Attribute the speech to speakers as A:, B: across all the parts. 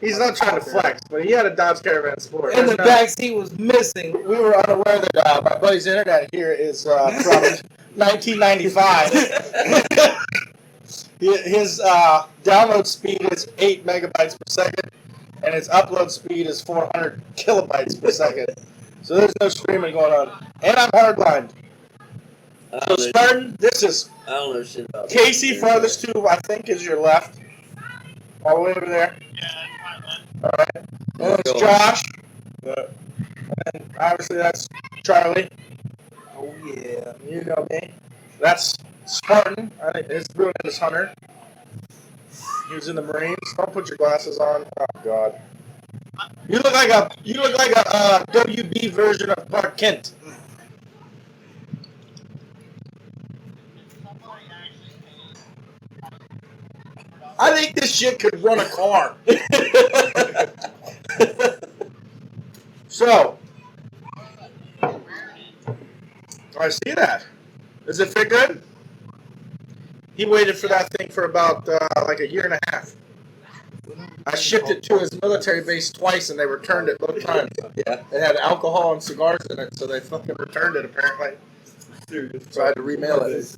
A: He's not trying to flex, but he had a Dodge Caravan Sport.
B: And the back seat was missing.
A: We were unaware that my buddy's internet here is from 1995. His download speed is 8 megabytes per second, and his upload speed is 400 kilobytes per second. So there's no streaming going on. And I'm hardlined. So Spartan, this is
C: I don't know shit about
A: Casey farthest to, I think, is your left. All the way over there. All right. And it's Josh. And obviously that's Charlie.
B: Oh, yeah.
A: You know me. That's Spartan. I think his real name is Hunter. He was in the Marines. Don't put your glasses on. Oh God. You look like a WB version of Clark Kent. I think this shit could run a car. So, I see that. Does it fit good? He waited for that thing for about like a year and a half. I shipped it to his military base twice, and they returned it both times.
C: Yeah.
A: It had alcohol and cigars in it, so they fucking returned it apparently. So I had to remail it.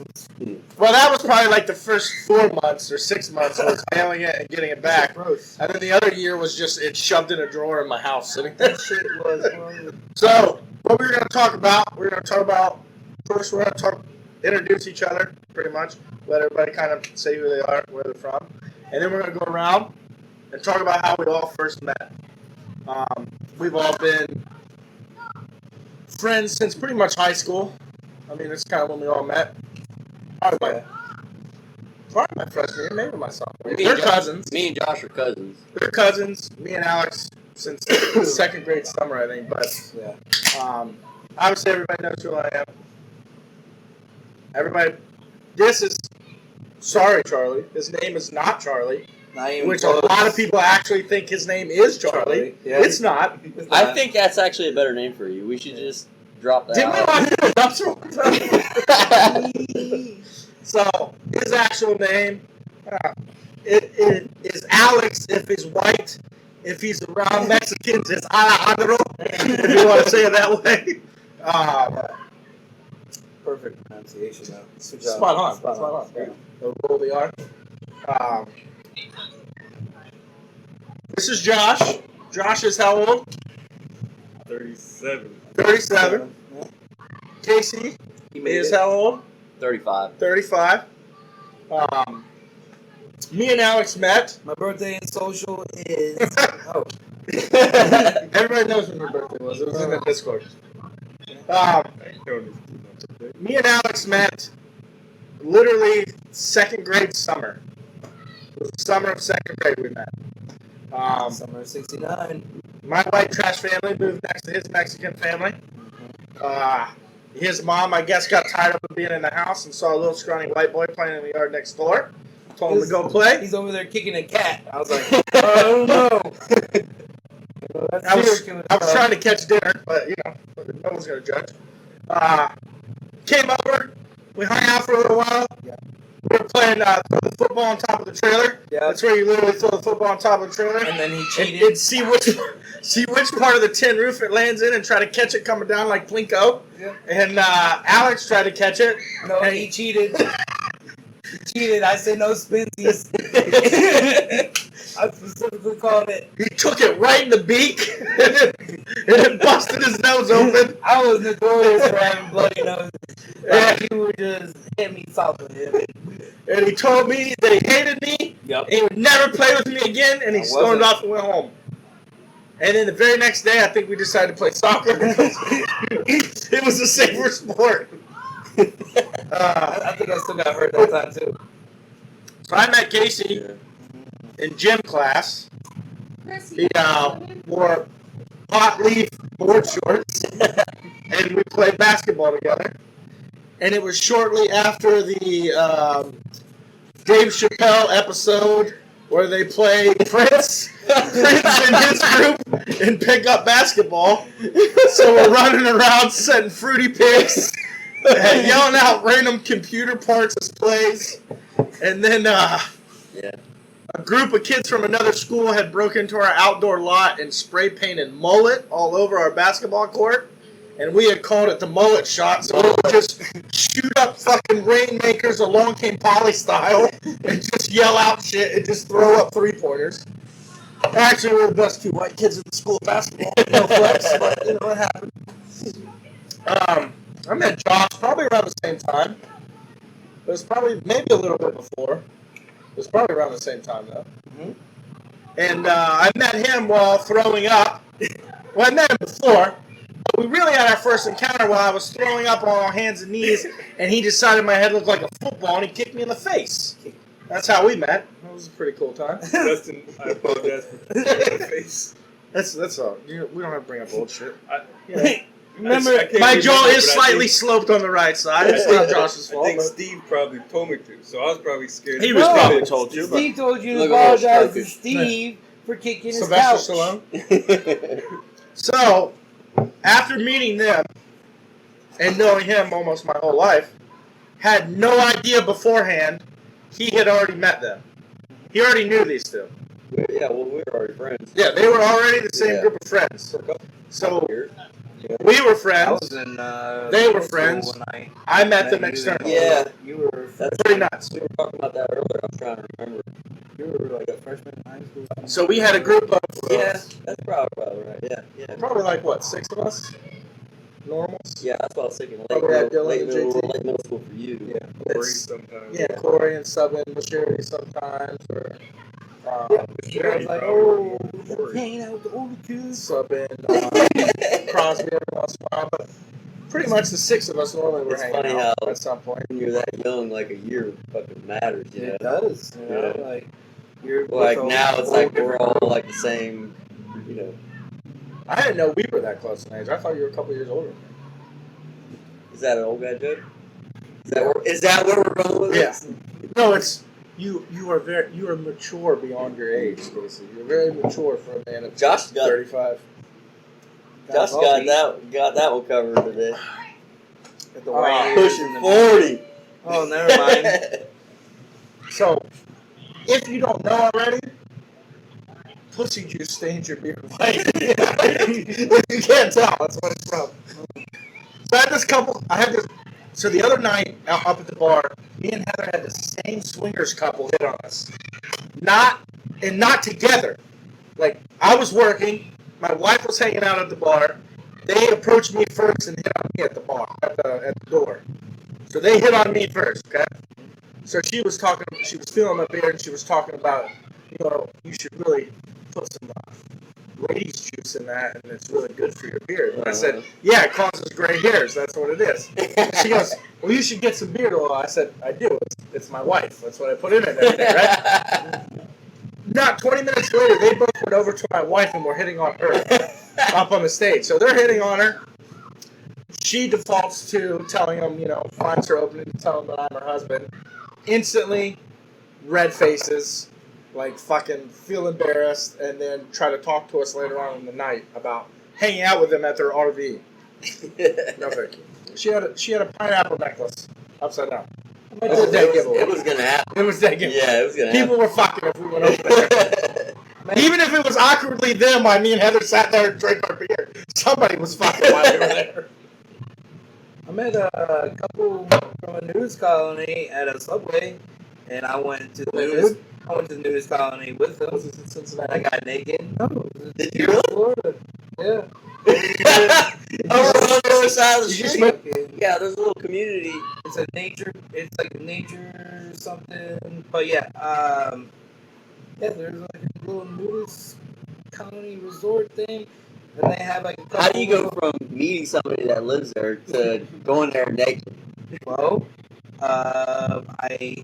A: Well, that was probably like the first 4 months or 6 months was mailing it and getting it back. And then the other year was just it shoved in a drawer in my house sitting there. So what we're going to talk about, first we're going to introduce each other pretty much, let everybody kind of say who they are, where they're from. And then we're going to go around and talk about how we all first met. We've all been friends since pretty much high school. I mean, it's kind of when we all met. Probably my freshman year, maybe my sophomore year. They're cousins.
C: Me and Josh are cousins.
A: They're cousins. Me and Alex since second grade summer, I think. But obviously, everybody knows who I am. Everybody, this is, sorry, Charlie. His name is not Charlie. Which a lot of people actually think his name is Charlie. Yeah. It's not.
C: I think that's actually a better name for you. We should just drop that.
A: Didn't we lock in the dumpster one time? So, his actual name it is Alex if he's white. If he's around Mexicans, it's Alejandro, if you want to say it that way.
B: Perfect pronunciation, though.
A: Spot on. Yeah. The roll the R. This is Josh. Josh is how old?
D: 37.
A: 37. Casey is how old?
C: 35.
A: 35. Me and Alex met.
B: My birthday and social is...
A: Everybody knows when my birthday was. It was in the Discord. Me and Alex met literally second grade summer. It was the summer of second grade we met.
B: Summer of 69.
A: My white trash family moved next to his Mexican family. His mom, I guess, got tired of being in the house and saw a little scrawny white boy playing in the yard next door. Told him to go play.
B: He's over there kicking a cat. I was like, I don't know.
A: I was trying to catch dinner, but, you know, no one's going to judge. Came over. We hung out for a little while.
B: Yeah.
A: We were playing throw the football on top of the trailer.
B: Yeah.
A: That's where you literally throw the football on top of the trailer.
B: And then he cheated.
A: And see which part of the tin roof it lands in and try to catch it coming down like Plinko.
B: Yeah.
A: And Alex tried to catch it.
B: No,
A: and
B: he cheated. He cheated. I said no spinsies. I specifically called it.
A: He took it right in the beak and it busted his nose open.
B: I was notorious for having bloody noses. Like, he would just hit me softly.
A: And he told me that he hated me.
B: Yep.
A: And he would never play with me again. And he stormed off and went home. And then the very next day, I think we decided to play soccer because it was a safer sport.
B: I think I still got hurt that time too.
A: So I met Casey in gym class. He wore hot leaf board shorts, and we played basketball together. And it was shortly after the Dave Chappelle episode where they play Prince and his group in pickup basketball. So we're running around setting fruity picks, and yelling out random computer parts as plays. And then a group of kids from another school had broke into our outdoor lot and spray painted mullet all over our basketball court. And we had called it the mullet shot, so we would just shoot up fucking rainmakers along came Polly style and just yell out shit and just throw up 3-pointers. Actually, we were the best 2 white kids in the school of basketball. No flex, but you know what happened. I met Josh probably around the same time. It was probably maybe a little bit before. It was probably around the same time though. Mm-hmm. And I met him while throwing up. Well, I met him before. But we really had our first encounter while I was throwing up on our hands and knees, and he decided my head looked like a football, and he kicked me in the face. That's how we met. That was a pretty cool time.
D: Dustin, I apologize for the face.
A: That's all. We don't have to bring up old shit.
B: Remember,
A: My jaw is slightly sloped on the right side. It's not Josh's fault.
D: I think Steve probably told me to, so I was probably scared.
A: He was
B: No.
A: probably told you. But
B: Steve told you to
C: Look at those
B: apologize to
C: turkeys.
B: Steve for kicking his couch.
A: Sylvester Stallone. So, after meeting them and knowing him almost my whole life, had no idea beforehand he had already met them. He already knew these two.
C: Yeah, well, we were already friends.
A: Yeah, they were already the same
C: Yeah.
A: group of friends.
C: For a couple
A: So,
C: years.
A: we were
B: I
A: friends.
B: was in,
A: They were
B: middle school
A: friends.
B: when
A: I met them
B: you.
A: externally.
C: Yeah.
B: You were
C: That's
A: Pretty nuts.
C: We were talking about that earlier. I'm trying to remember.
B: like a freshman in high school.
A: So we had a group of
C: Yeah, that's probably right. Yeah.
A: probably like what, 6 of us? Normals?
C: Yeah, that's what I was thinking. Late,
A: Probably had Dylan
C: late,
A: and
C: middle,
A: JT.
C: late middle school for you.
B: Yeah.
D: Corey
A: It's-
D: sometimes.
A: Yeah, Corey and sub in Maturity sometimes, or
B: Yeah, I was like, oh, hanging out with the older kids.
A: sub in Crosby every once in a while. But pretty much the 6 of us normally were
C: It's
A: hanging
C: funny
A: out
C: how-
A: at some point.
C: When you're that young, like a year fucking matters, you know?
B: It does. You know,
C: Yeah.
B: like, you're
C: Like
B: with
C: now,
B: all
C: it's like
B: different
C: we're all like the same, you know.
A: I didn't know we were that close in age. I thought you were a couple years older.
C: Is that an old guy joke? Is that where we're going with
A: Yeah.
C: this?
A: No, it's you are mature beyond your age, Casey. You're very mature for a man of
C: Josh got
A: 35.
C: Josh got that one covered today.
B: At the
A: Oh,
B: Warriors
C: Pushing
B: and the-
C: 40.
B: Oh, never mind.
A: So, if you don't know already, pussy juice stains your beer white. If you can't tell, that's what it's from. So I had this. So the other night, out up at the bar, me and Heather had the same swingers couple hit on us. Not together. Like, I was working, my wife was hanging out at the bar. They approached me first and hit on me at the bar, at the door. So they hit on me first, okay? So she was feeling my beard, and she was talking about, you should really put some ladies juice in that, and it's really good for your beard. And I said, yeah, it causes gray hairs. That's what it is. She goes, well, you should get some beard oil. I said, I do. It's my wife. That's what I put in it every day, right? Not 20 minutes later, they both went over to my wife and were hitting on her up on the stage. So they're hitting on her. She defaults to telling them, finds her opening to tell them that I'm her husband. Instantly, red faces, like fucking feel embarrassed, and then try to talk to us later on in the night about hanging out with them at their RV. No thank you. She had a pineapple necklace upside down. It was a dead giveaway.
C: It was gonna happen.
A: It was dead giveaway.
C: Yeah, it was gonna
A: People were fucking if we went over there. Even if it was awkwardly them while me and Heather sat there and drank our beer, somebody was fucking while we were there.
B: I met a couple from a news colony at a Subway, and I went to the news colony with them.
A: Was this in Cincinnati?
B: I got naked. No, it was
C: Did
B: in
C: you really?
B: Florida. Yeah.
C: Over on the other side of the
A: You just
C: street.
A: went-
C: Yeah, there's a little community.
B: It's like a nature something. But yeah, there's like a little nudist colony resort thing, and they have like a couple
C: How do you go from meeting somebody that lives there to going there naked?
B: Well, I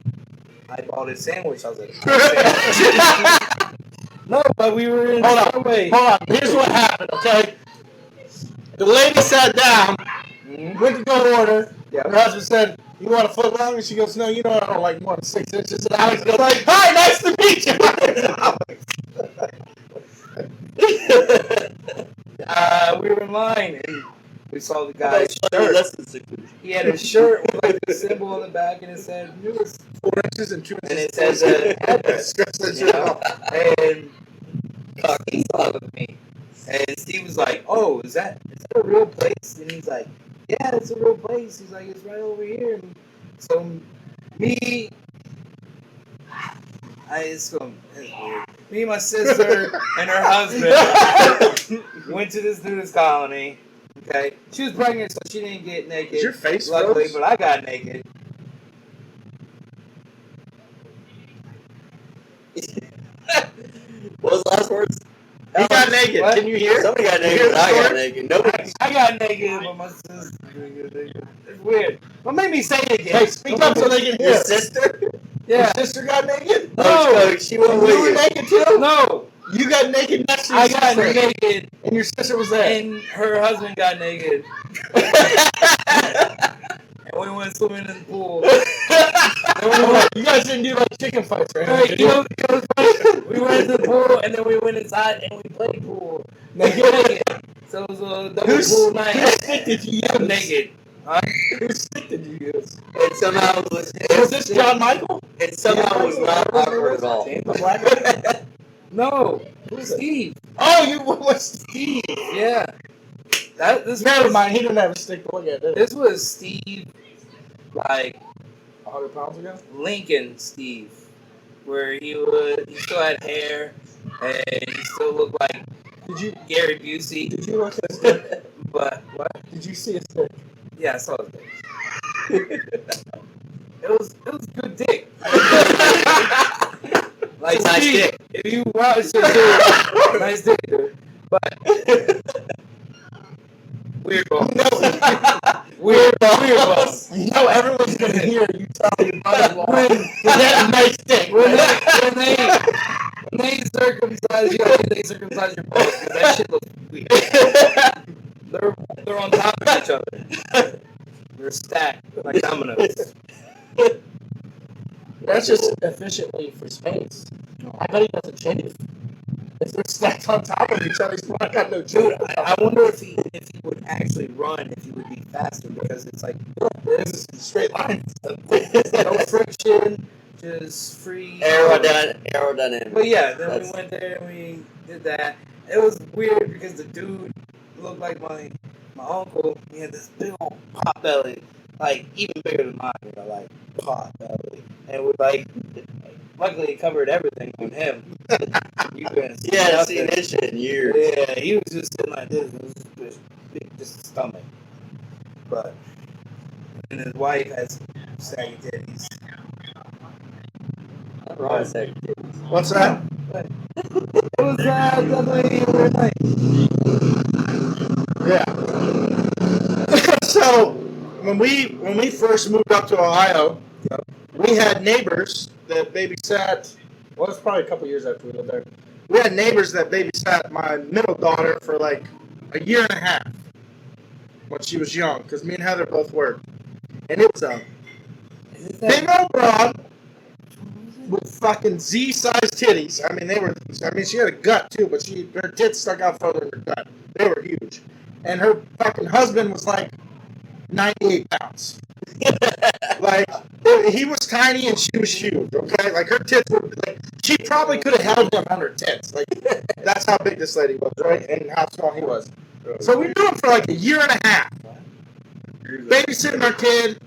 B: bought a sandwich. I was like, no, but we were in
A: Hold on.
B: Subway.
A: Hold on. Here's what happened, okay? The lady sat down, went to go order.
B: Yeah.
A: Her husband said, you want a foot long? And she goes, no, I don't like more than 6 inches. And Alex goes like, hi, nice to meet you.
B: We were in line, and We saw the
C: That
B: guy's
C: was funny,
B: shirt.
C: less than 6 inches.
B: He had a shirt with like the symbol on the back, and it said newest,
A: 4 inches and 2
B: and
A: inches.
B: it says address.
A: Stress that
B: You
A: shit
B: know?
A: out.
B: And he saw with me, and Steve was like, "Oh, is that a real place?" And he's like, "Yeah, it's a real place." He's like, "It's right over here." And so me, it's weird. Me, my sister, and her husband went to this nudist colony. Okay, she was pregnant, so she didn't get naked.
A: Is your face
B: luckily,
A: froze?
B: but I got naked.
C: What was the last words?
A: He got naked.
B: What?
A: Can you hear?
C: Somebody got
A: You
C: naked,
A: hear
C: but
A: the
C: I got
A: story?
C: naked. Nobody.
B: I got naked, but my sister didn't get naked. It's weird. What made me say it again?
A: Hey, speak up so they can hear.
C: Your sister?
A: Your
B: Yeah.
A: sister got naked?
C: Oh, she went
A: You
C: with
A: were
C: you.
A: naked too?
B: No,
A: You got naked next to your
B: I got
A: sister.
B: naked,
A: And your sister was there.
B: and her husband got naked, and we went swimming in the pool.
A: You guys didn't do like chicken fights, right?
B: Right, you know, it was funny. We went into the pool, and then we went inside and we played pool. Naked. So it was a double
A: Whose
B: pool night.
A: stick did you use?
B: Naked. Huh?
A: Whose stick did you use?
C: And somehow it was,
A: Was this John Michael?
C: it somehow was not awkward at all.
A: James Black?
B: No,
A: Who is it?
B: Steve.
A: Oh, you was
B: Steve. Yeah. This
A: Never
B: was,
A: mind. He didn't have a stick to look at, did he?
B: This was Steve, like
A: 100 pounds ago?
B: Lincoln Steve, where he still had hair and he still looked like
A: Did you
B: Gary Busey.
A: did you look at his stick?
B: But what?
A: Did you see his stick?
B: Yeah, I saw his dick. It was good dick. Like
C: It's a nice
B: Steve,
C: dick.
B: if you watch it, dude, nice dick, dude. But weird balls. Weird balls.
A: You know everyone's gonna hear you tell your brother
B: When
A: that nice dick.
B: when they circumcise you, I think they circumcise your balls because that shit looks weird. They're on top of each other. They're stacked like dominoes.
A: That's just efficiently for space. I bet he doesn't shave. If they're stacked on top of each other, he's probably got no
B: Dude,
A: juice.
B: I wonder if he would actually run, if he would be faster because it's like
A: This is straight lines.
B: no friction, just free.
C: Aerodynamic.
B: But yeah, then we
C: That's-
B: went there and we did that. It was weird because the dude looked like my uncle. He had this big old pot belly, like even bigger than mine, you know, like pot belly, and with like. Luckily, it covered everything on him. You couldn't see
C: Yeah, I've
B: nothing.
C: seen this shit in years.
B: Yeah, he was just sitting like this. It was just this big, just stomach. But and his wife has saggy titties.
C: Nothing wrong with second titties.
A: What's that?
B: It was definitely a weird night.
A: Yeah. So when we first moved up to Ohio, we had neighbors that babysat. Well, it's probably a couple years after we lived there. We had neighbors that babysat my middle daughter for like a year and a half when she was young, because me and Heather both worked, and it was a big old broad with fucking Z-sized titties. I mean, they were. I mean, she had a gut too, but her tits stuck out further in her gut. They were huge, and her fucking husband was like 98 pounds. Like he was tiny and she was huge. Okay, like her tits were. Like, she probably could have held him on her tits. Like that's how big this lady was, right? And how small he was. So we knew him for like a year and a half, babysitting our kid,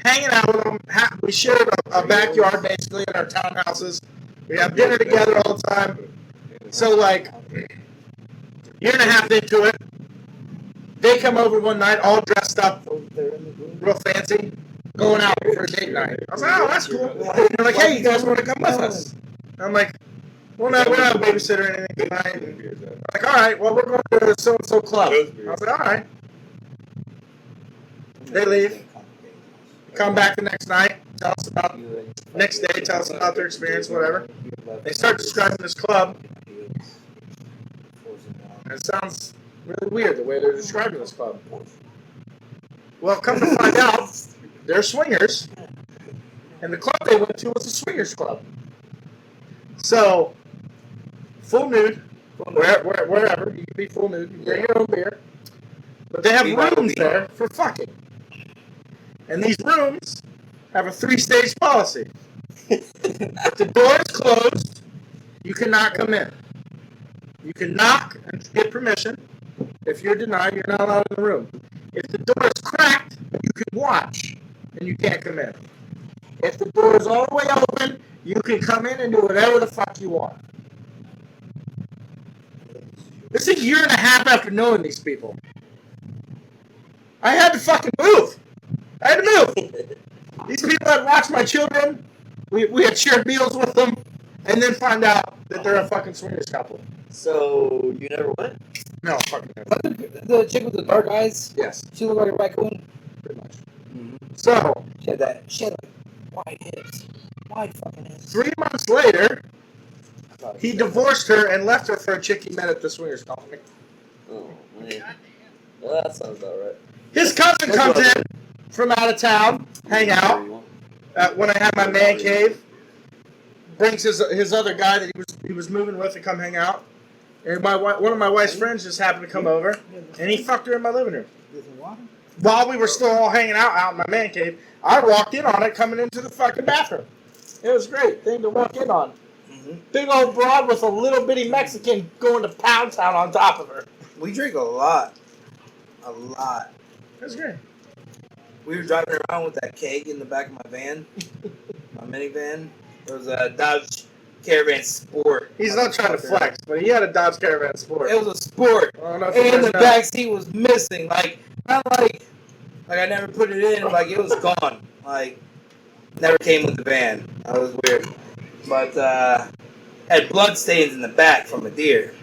A: hanging out with him. We shared a backyard basically in our townhouses. We have dinner together all the time. So like, year and a half into it, they come over one night all dressed up, real fancy, going out for a date night. I was like, oh, that's cool. They're like, hey, you guys want to come with us? I'm like, well, no, we're not a babysitter or anything tonight. And I'm like, all right, well, we're going to so-and-so club. I was like, all right. They leave. Come back the next night, tell us about, next day, tell us about their experience, whatever. They start describing this club. And it sounds really weird the way they're describing this club. Well, come to find out, they're swingers, and the club they went to was a swingers club. So, full nude, wherever, you can be full nude, you can bring your own beer. But they have
B: Be my
A: rooms
B: opinion.
A: there for fucking. And these rooms have a 3-stage policy. If the door is closed, you cannot come in. You can knock and get permission. If you're denied, you're not allowed in the room. If the door is cracked, you can watch, and you can't come in. If the door is all the way open, you can come in and do whatever the fuck you want. This is a year and a half after knowing these people. I had to fucking move. I had to move. These people had watched my children. We had shared meals with them, and then find out that they're a fucking swingers couple.
C: So you never went?
A: No, fucking never.
B: What the chick with the dark eyes?
A: Yes,
B: She looked like a raccoon.
A: pretty much.
B: Mm-hmm.
A: So,
B: She had like wide hips. Wide fucking hips.
A: 3 months later, he divorced her and left her for a chick he met at the swingers colony.
C: Oh man. Well, that sounds about right.
A: His cousin comes in from out of town, hang out. When I had my man cave, brings his other guy that he was moving with to come hang out. And one of my wife's friends just happened to come over, and he fucked her in my living room. While we were still all hanging out in my man cave, I walked in on it coming into the fucking bathroom. It was a great thing to walk in on.
B: Mm-hmm.
A: Big old broad with a little bitty Mexican going to Pound Town on top of her.
B: We drink a lot. A lot.
A: It was great.
B: We were driving around with that keg in the back of my van, my minivan. It was a Dodge Caravan Sport.
A: He's not trying to flex, but he had a Dodge Caravan Sport.
B: It was a Sport,
A: I don't know if you
B: and
A: guys
B: the
A: know.
B: back seat was missing. Not like I never put it in. Like it was gone. Like never came with the van. That was weird. But had blood stains in the back from a deer.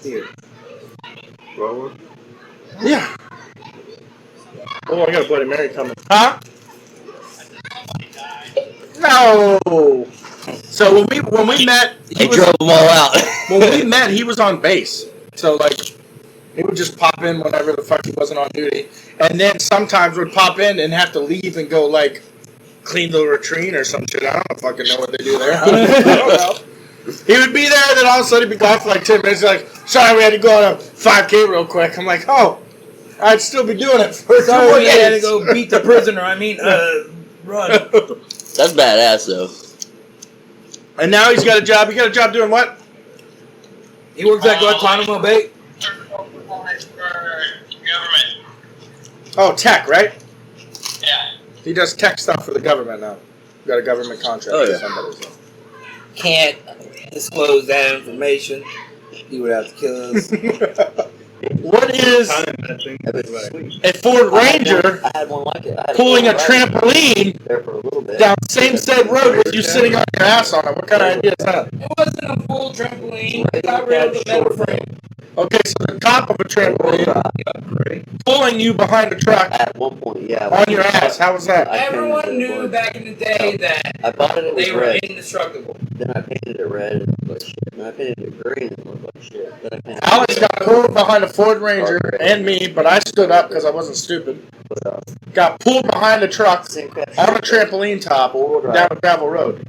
B: Deer.
D: Bro,
A: Yeah. Oh, I got a Bloody Mary coming. Huh? No. So when we met,
C: He drove them all out.
A: when we met, he was on base. So like, he would just pop in whenever the fuck he wasn't on duty, and then sometimes would pop in and have to leave and go like clean the latrine or some shit. I don't fucking know what they do there. I don't know. He would be there, and then all of a sudden he'd be gone for like 10 minutes. Like, sorry, we had to go on a 5K real quick. I'm like, oh, I'd still be doing it for 2 more
B: So we had to
A: days.
B: go beat the prisoner. Run.
C: That's badass though.
A: And now he's got a job. He got a job doing what?
B: He works at Guantanamo Bay.
E: Government.
A: Oh, tech, right?
E: Yeah.
A: He does tech stuff for the government now. Got a government contract
C: Oh,
A: with
C: yeah.
A: somebody. So.
B: Can't disclose that information. He would have to kill us.
A: What is
D: time that thing
C: That
D: was
C: was
D: like,
C: sweet.
A: a Ford Ranger
C: I had one like it. I had
A: pulling a
C: one right
A: trampoline
C: there for a little bit.
A: down the same said road with you sitting on your ass on it? What kind of idea is that?
B: It wasn't a full trampoline.
C: Right,
B: Got rid of the metal
C: short.
B: frame.
A: Okay, so the top of a trampoline pulling you behind a truck
C: At one point, yeah.
A: on your ass. How was that?
C: I painted
B: Everyone
C: it
B: knew
C: red.
B: back in the day that
C: I bought it. It was
B: they were
C: red.
B: indestructible.
C: Then I painted it red and it looked like shit. Then I painted it green and it looked like shit. Then I painted
A: Alex
C: it
A: got pulled behind a Ford Ranger and me, but I stood up because I wasn't stupid. Got pulled behind a truck on a trampoline top down a gravel road.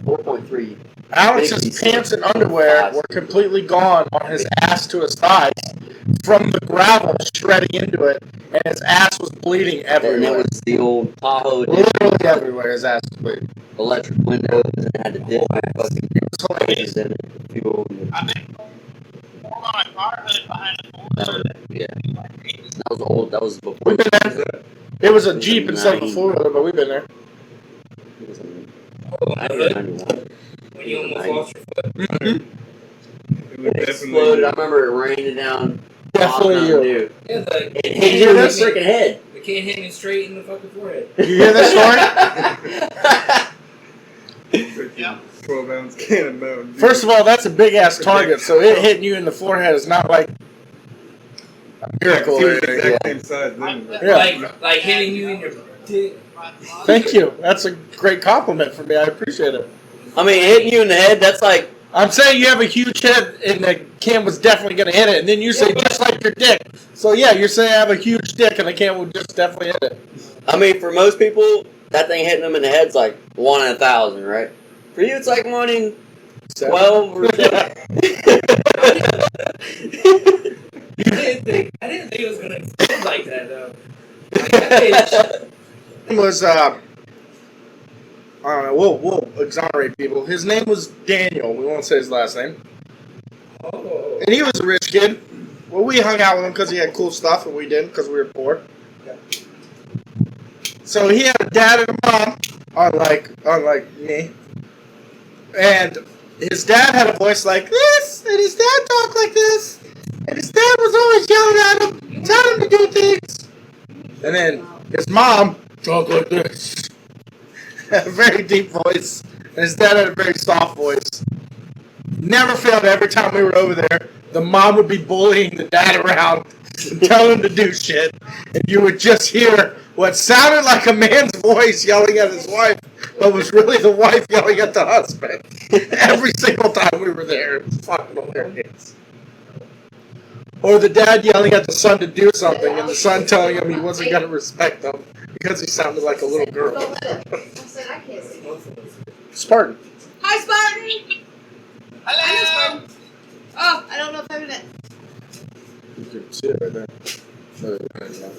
C: 4.3.
A: Alex's pants and underwear were completely gone on his ass to his thighs from the gravel shredding into it, and his ass was bleeding
C: And it
A: everywhere.
C: was the old Tahoe edition,
A: Literally everywhere, his ass was bleeding.
C: electric windows, and it had to dip my fucking
A: It's hilarious.
C: things in it. Fuel. And
E: I've been more on my car hood behind the
C: that
E: door.
C: was, yeah. That was old. That was before.
A: We've been there. It was a Jeep instead of a four-wheeler, but we've been there.
C: It was in
B: I would.
C: 91.
B: When you almost lost your foot.
D: it was
C: It exploded. I remember it raining down.
A: Definitely
C: Mountain
A: you.
C: Dew.
B: Yeah,
C: It hit you in the freaking head.
B: They can't hit me straight in the fucking forehead.
A: You hear this story?
E: Yeah.
D: 12-ounce can of Mountain Dew.
A: First of all, that's a big-ass target, so it hitting you in the forehead is not like a miracle
D: he
A: or
D: was the
A: anything.
D: exact same size then.
A: Yeah.
B: Like hitting you in your dick.
A: Thank you. That's a great compliment for me. I appreciate it.
C: I mean, hitting you in the head, that's like,
A: I'm saying you have a huge head, and the can was definitely going to hit it, and then you say just like your dick. So yeah, you're saying I have a huge dick, and the can will just definitely hit it.
C: I mean, for most people, that thing hitting them in the head's like 1 in 1,000, right? For you, it's like 1 in 12 or 10.
B: didn't think it was gonna explode like that though. Like,
A: It was I don't know. We'll exonerate people. His name was Daniel. We won't say his last name.
B: oh.
A: And he was a rich kid. Well, we hung out with him because he had cool stuff, and we didn't because we were poor.
B: Yeah.
A: So he had a dad and a mom, unlike me. And his dad had a voice like this, and his dad talked like this, and his dad was always yelling at him, telling him to do things. And then his mom talked like this, had a very deep voice, and his dad had a very soft voice. Never failed. Every time we were over there, the mom would be bullying the dad around, telling him to do shit, and you would just hear what sounded like a man's voice yelling at his wife, but was really the wife yelling at the husband. Every single time we were there, it was fucking hilarious. Or the dad yelling at the son to do something, and the son telling him he wasn't going to respect him because he sounded like a little girl. Spartan.
F: Hi, Spartan!
E: Hello.
F: Oh, I don't know if I'm in it.
A: You can see it right there.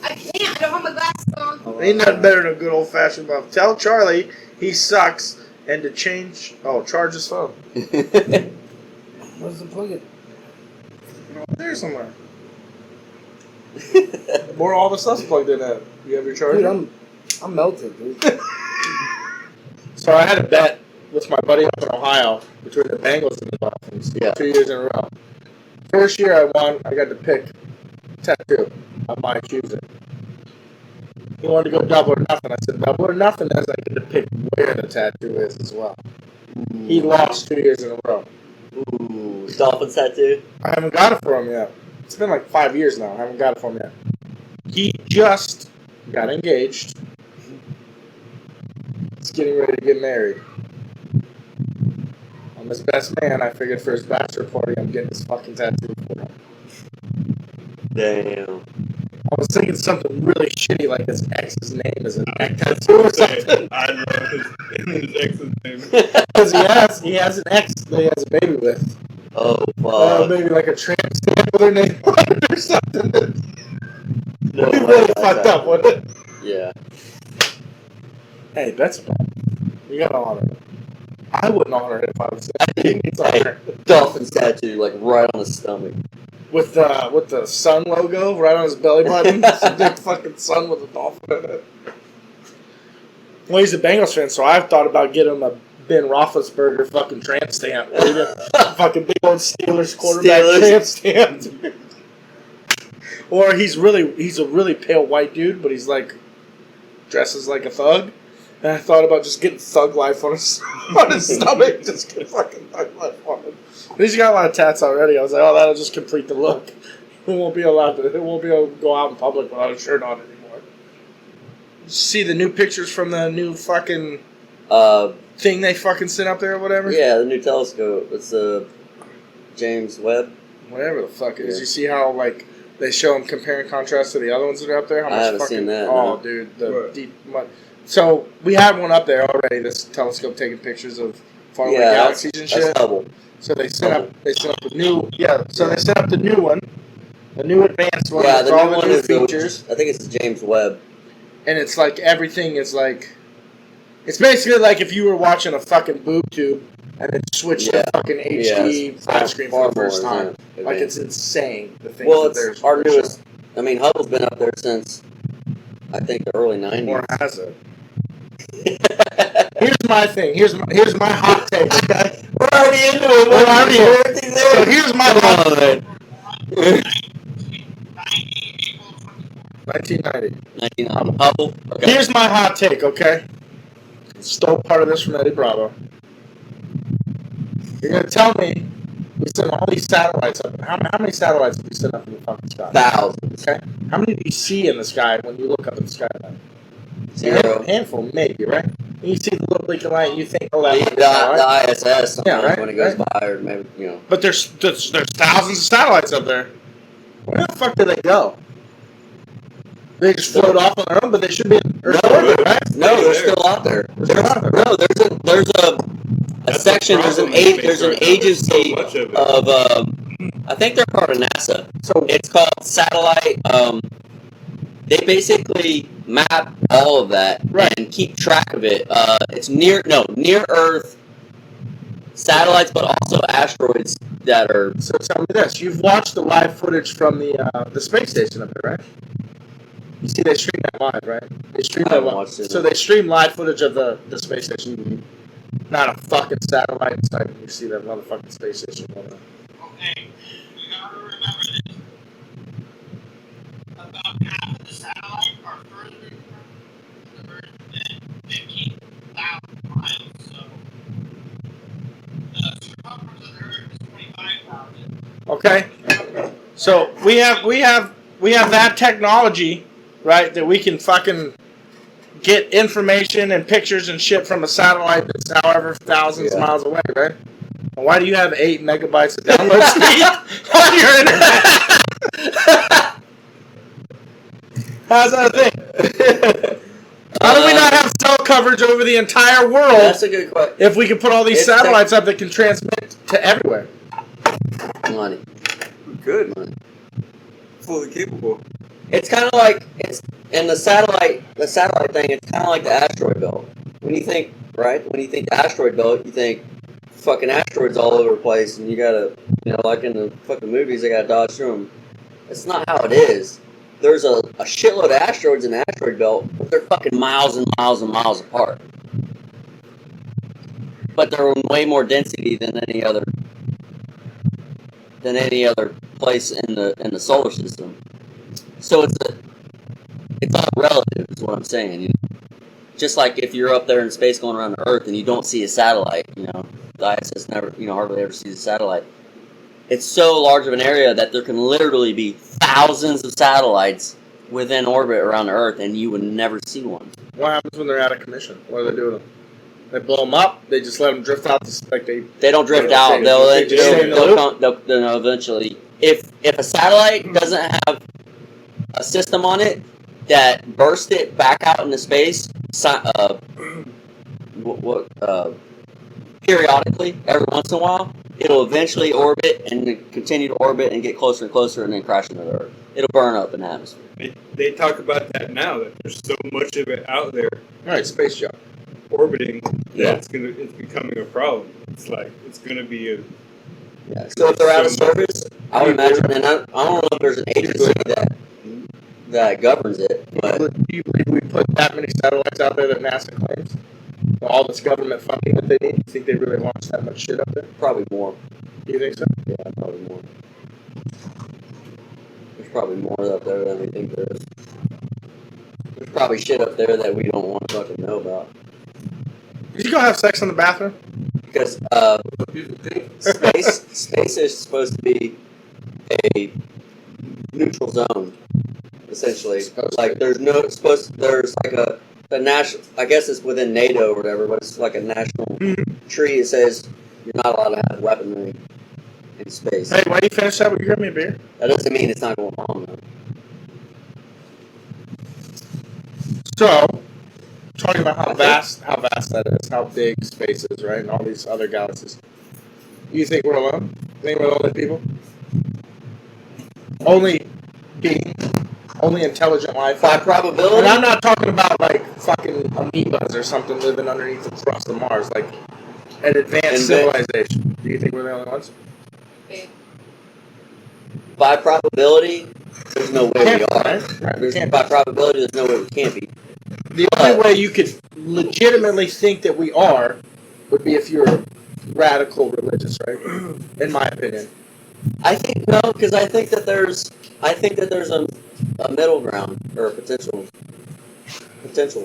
F: I can't. I don't have my glasses on.
A: Ain't nothing better than a good old fashioned buff. Tell Charlie he sucks and to change. Oh, charge his phone.
B: What's the plug?
A: Over there somewhere. Where all the stuff's plugged in at. You have your charger?
B: Dude, I'm melted, dude.
A: So I had a bet with my buddy up in Ohio between the Bengals and the Dolphins.
C: Yeah.
A: 2 years in a row. First year I won, I got to pick tattoo on my choosing. He wanted to go double or nothing. I said double or nothing as I get to pick where the tattoo is as well. He lost 2 years in a row.
C: Ooh, Dolphins tattoo.
A: I haven't got it for him yet. It's been like 5 years now. I haven't got it for him yet. He just got engaged. He's getting ready to get married. I'm his best man. I figured for his bachelor party, I'm getting his fucking tattoo for him.
C: Damn.
A: I was thinking something really shitty, like his ex's name is a neck tattoo or something.
D: I know his ex's name.
A: Because he has an ex that he has a baby with.
C: Oh, fuck.
A: Maybe like a tramp stamp with her name on it or something.
C: No,
A: It'd be really fucked up, wouldn't it?
C: Yeah.
A: Hey, that's bad. You gotta honor it. I wouldn't honor it if I was saying it's honor.
C: Dolphins tattoo, like right on the stomach.
A: With the sun logo right on his belly button. It's a big fucking sun with a dolphin in it. Well, he's a Bengals fan, so I've thought about getting him a Ben Roethlisberger fucking tramp stamp. Fucking big old Steelers quarterback tramp stamp. Or he's a really pale white dude, but he's like dresses like a thug. And I thought about just getting Thug Life on his stomach. Just get fucking Thug Life on him. But he's got a lot of tats already. I was like, oh, that'll just complete the look. It won't be able to go out in public without a shirt on anymore. See the new pictures from the new fucking thing they fucking sent up there or whatever?
C: Yeah, the new telescope. It's James Webb.
A: Whatever the fuck it is.
C: Yeah.
A: You see how, like, they show them compare and contrast to the other ones that are up there? How
C: I haven't seen that,
A: Oh,
C: no.
A: dude. The
D: What?
A: deep mud. So, we had one up there already, this telescope taking pictures of faraway
C: Yeah,
A: galaxies and
C: That's
A: shit.
C: Hubble.
A: So they set up the new they set up the new one, the new advanced one
C: Yeah,
A: with
C: the
A: all
C: new
A: the
C: one
A: new
C: is
A: features.
C: I think it's James Webb.
A: And it's like everything is like, it's basically like if you were watching a fucking boob tube and then switched to
C: Yeah.
A: fucking HD
C: it's
A: flat screen for the first
C: more,
A: time.
C: yeah,
A: Like it's
C: advanced.
A: insane. The things
C: Well,
A: that
C: it's
A: they're
C: our newest. I mean, Hubble's been up there since I think the early '90s.
A: Or has it? Here's my thing. Here's my hot take. Okay.
C: We're already into it.
A: We're already in.
C: Everything's there.
A: So here's my
C: Come
A: hot
C: on, man.
A: 1990.
C: 19 Hubble. Okay.
A: Here's my hot take, okay? Stole part of this from Eddie Bravo. You're gonna tell me we sent all these satellites up. How many satellites have we sent up in the fucking sky?
C: Thousands.
A: Okay. How many do you see in the sky when you look up in the sky?
C: Zero.
A: A handful, maybe, right? And you see the little blinking light, and you think, oh,
C: The,
A: that's
C: the ISS sometimes
A: Yeah, right,
C: when it goes
A: right.
C: by, or maybe
A: But there's thousands of satellites up there. Where the fuck do they go? They just float off on their own, but they should be in Earth orbit, right?
C: No, they're still out there. No, there's a section. There's an
D: problem. It makes
C: there's an
D: our numbers so
C: agency
D: much of it.
C: of I think they're part of NASA.
A: So
C: It's called satellite. They basically map all of that
A: Right.
C: and keep track of it. It's near Earth satellites, but also asteroids that are.
A: So tell me this: you've watched the live footage from the space station up there, right? You see, they stream that live, right? They stream
C: I
A: that
C: haven't
A: live.
C: watched it.
A: So they stream live footage of the space station. Not a fucking satellite inside. You see that motherfucking space station going on.
E: Okay, you gotta remember this. About half of the satellites are further from the Earth than 15,000 miles. So the circumference of the Earth is 25,000.
A: Okay. So we have that technology, right? That we can fucking get information and pictures and shit from a satellite that's however thousands of miles away, right? And why do you have 8 megabytes of download speed on your internet? How's that a thing? How do we not have cell coverage over the entire world
C: That's a good question.
A: if we can put all these
C: It's
A: satellites up that can transmit to everywhere?
C: Money.
D: Good.
C: Money.
D: Fully capable.
C: It's kind of like the satellite thing. It's kind of like the asteroid belt. When you think the asteroid belt, you think fucking asteroids all over the place, and you gotta, like in the fucking movies, they gotta dodge through them. That's not how it is. There's a shitload of asteroids in the asteroid belt, but they're fucking miles and miles and miles apart. But they're in way more density than any other place in the solar system. So it's all relative, is what I'm saying. Just like if you're up there in space going around the Earth and you don't see a satellite, the ISS never, hardly ever sees a satellite. It's so large of an area that there can literally be thousands of satellites within orbit around the Earth, and you would never see one.
A: What happens when they're out of commission? What do they do with them? They blow them up. They just let them drift out. Like
C: They don't drift
A: They
C: out.
A: don't stay- they just stay in the loop?
C: They'll eventually. If a satellite doesn't have a system on it that bursts it back out into space, periodically, every once in a while, it'll eventually orbit and then continue to orbit and get closer and closer and then crash into the Earth. It'll burn up in the atmosphere.
D: They talk about that now, that there's so much of it out there
A: right, space junk.
D: orbiting that
C: Yeah.
D: it's becoming a problem. It's like it's gonna be a
C: Yeah. So if they're out of service, I would imagine, and I don't know if there's an agency that governs it, but
A: Do you believe we put that many satellites out there that NASA claims? All this government funding that they need? You think they really launched that much shit up there?
C: probably more.
A: You think so?
C: Yeah, probably more. There's probably more up there than we think there is. There's probably shit up there that we don't want to fucking know about.
A: Did you go have sex in the bathroom?
C: Because space is supposed to be a neutral zone, essentially.
A: Supposed
C: Like
A: to.
C: there's like a national. I guess it's within NATO or whatever, but it's like a national treaty that says you're not allowed to have weaponry in space.
A: Hey, why do you finish that? Will you grab me a beer?
C: That doesn't mean it's not going on though.
A: So, talking about how vast that is, how big space is, right, and all these other galaxies. You think we're alone? Think we're the only people? Only being, only intelligent life.
C: By
A: And
C: probability,
A: I'm not talking about like fucking amoebas or something living underneath the crust of Mars, like an advanced civilization. Do you think we're the only ones?
C: by probability, there's no way we
A: Can't be,
C: are.
A: right? Right, we can't be.
C: By probability, there's no way we can't be.
A: The only way you could legitimately think that we are would be if you're radical religious, right? In my opinion.
C: I think no, because I think that there's a middle ground or a potential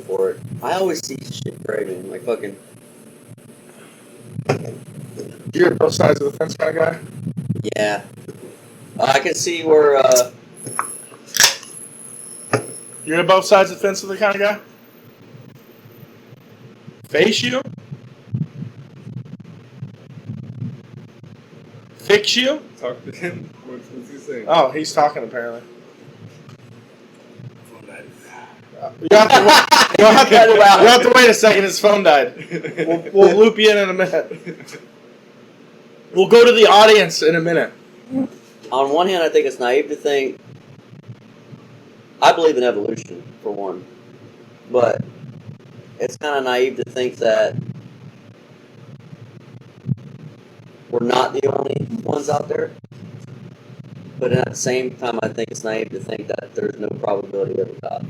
C: for it. I always see shit gray, man. Like fucking
A: You're both sides of the fence kind of guy?
C: yeah. I can see where
A: You're both sides of the fence with the kind of guy? Face shield? Fix shield?
D: talk to him. What's he saying?
A: Oh, he's talking apparently. You'll have to wait a second. His phone died. We'll loop you in a minute. We'll go to the audience in a minute.
C: on one hand, I think it's naive to think. I believe in evolution, for one, but it's kind of naive to think that we're not the only ones out there. But at the same time, I think it's naive to think that there's no probability of a God.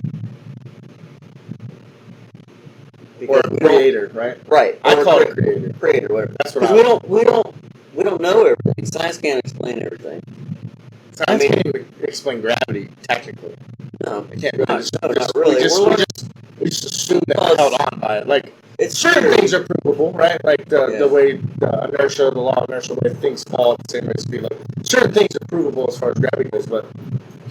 A: Or
C: Because we don't-
A: creator, right?
C: right?
A: I
C: or
A: call it creator.
C: creator, whatever.
A: That's what
C: Because we don't know everything. Science can't explain everything.
A: Science
C: I mean-
A: can't even explain gravity, technically.
C: No,
A: It can't.
C: Not-
A: Just,
C: no, not
A: just-
C: really.
A: We just,
C: We're
A: we
C: learning-
A: just assume that
C: Well,
A: we're held on by it. Like,
C: it's
A: certain
C: true.
A: things are provable, right? Like
C: Yeah.
A: the way the inertia, the law of inertia, the way things fall at the same rate of speed. Like, certain things are provable as far as gravity goes, but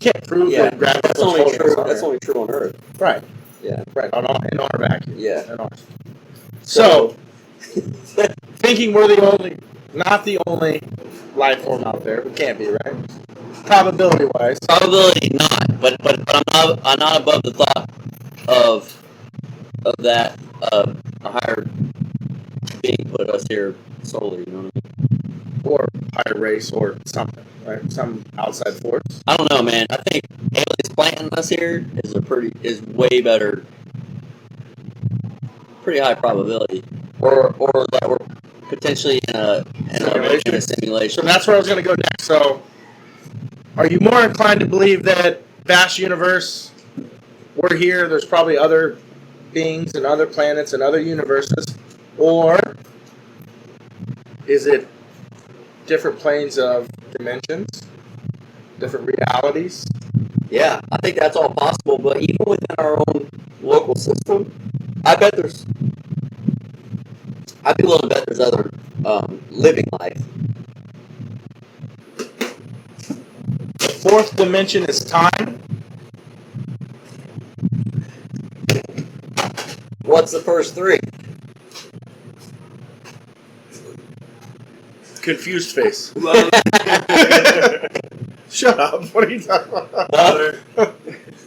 A: you can't prove
C: Yeah,
A: that gravity
C: that's
A: was
C: only
A: holding
C: true.
A: us on
C: That's
A: there.
C: only true on Earth.
A: Right,
C: Yeah.
A: right. In our vacuum.
C: Yeah.
A: In ours. So, thinking we're the only, not the only life form out there, we can't be, right? Probability wise.
C: Probability not, but I'm not above the thought of that a higher being put us here solely. You know what I mean?
A: Or higher race or something, right? Some outside force.
C: I don't know, man. I think aliens planting us here is way better, pretty high probability, or that we're potentially in a
A: Simulation?
C: simulation.
A: So that's where I was going to go next. So, are you more inclined to believe that vast universe, we're here, there's probably other beings and other planets and other universes, or is it different planes of dimensions, different realities?
C: Yeah, I think that's all possible, but even within our own local system, I'd be willing to bet there's other living life.
A: The fourth dimension is time.
C: What's the first three?
A: Confused face.
D: Love.
A: Shut up. What are you talking about?
D: Father.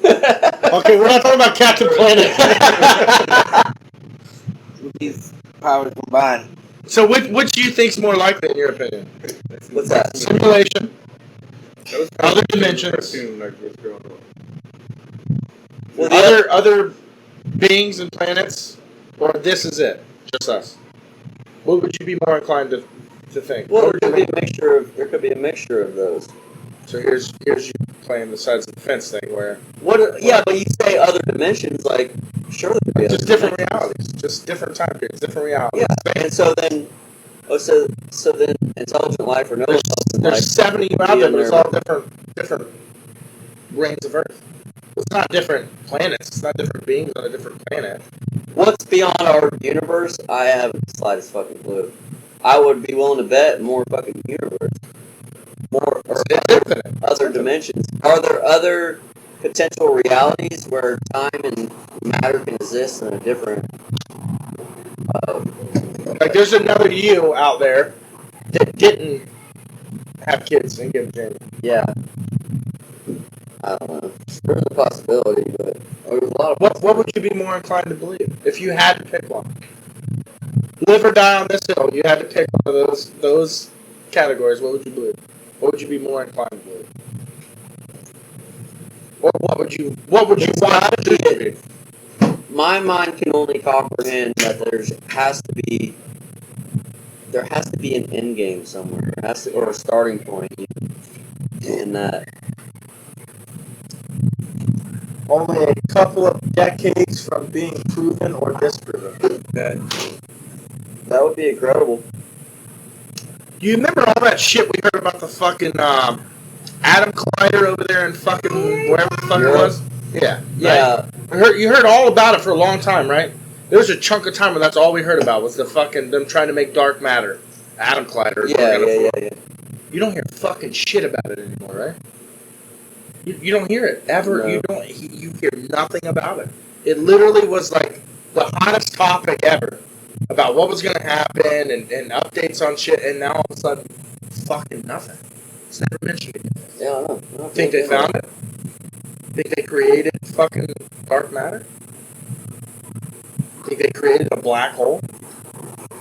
A: Okay, we're not talking about Captain Planet.
B: These powers combined.
A: So which do you think's more likely in your opinion?
C: What's that?
A: Simulation,
D: That was
A: Other
D: kind of a
A: dimensions.
D: cartoon, like, what's going on.
C: Well, the
A: other beings and planets, or this is it, just us? What would you be more inclined to think?
C: well,
A: What
C: there
A: would
C: could be a mixture of those.
A: So here's you playing the sides of the fence thing, where
C: Yeah, but you say other dimensions, like surely there could be
A: just
C: other
A: different
C: dimensions.
A: realities, just different time periods, different realities.
C: Yeah, and so then, so then, intelligent life or no intelligent life.
A: There's 70 out there, but it's all different rings of Earth. It's not different planets. It's not different beings on a different planet.
C: What's beyond our universe? I haven't the slightest fucking clue. I would be willing to bet more fucking universe, more or
A: It's infinite.
C: other dimensions. Are there other potential realities where time and matter can exist in a different?
A: Like there's another you out there that didn't have kids and give Jamie.
C: Yeah. I don't know. There's a possibility, but there's a lot of.
A: What would you be more inclined to believe if you had to pick one? Live or die on this hill. You had to pick one of those categories. What would you believe? What would you be more inclined to believe? Or what would you want to be?
C: My mind can only comprehend that there has to be an end game somewhere. There has to, or a starting point in that.
A: Only a couple of decades from being proven or disproven.
C: That would be incredible.
A: You remember all that shit we heard about the fucking atom collider over there in fucking wherever the fuck it was? Yeah.
C: Yeah.
A: Right? You heard all about it for a long time, right? There was a chunk of time where that's all we heard about was the fucking them trying to make dark matter. Atom collider.
C: Yeah.
A: You don't hear fucking shit about it anymore, right? You don't hear it ever.
C: No.
A: You hear nothing about it. It literally was like the hottest topic ever about what was going to happen and updates on shit, and now all of a sudden, fucking nothing. It's never mentioned again.
C: Yeah, I know.
A: Think they found it? Think they created fucking dark matter? Think they created a black hole?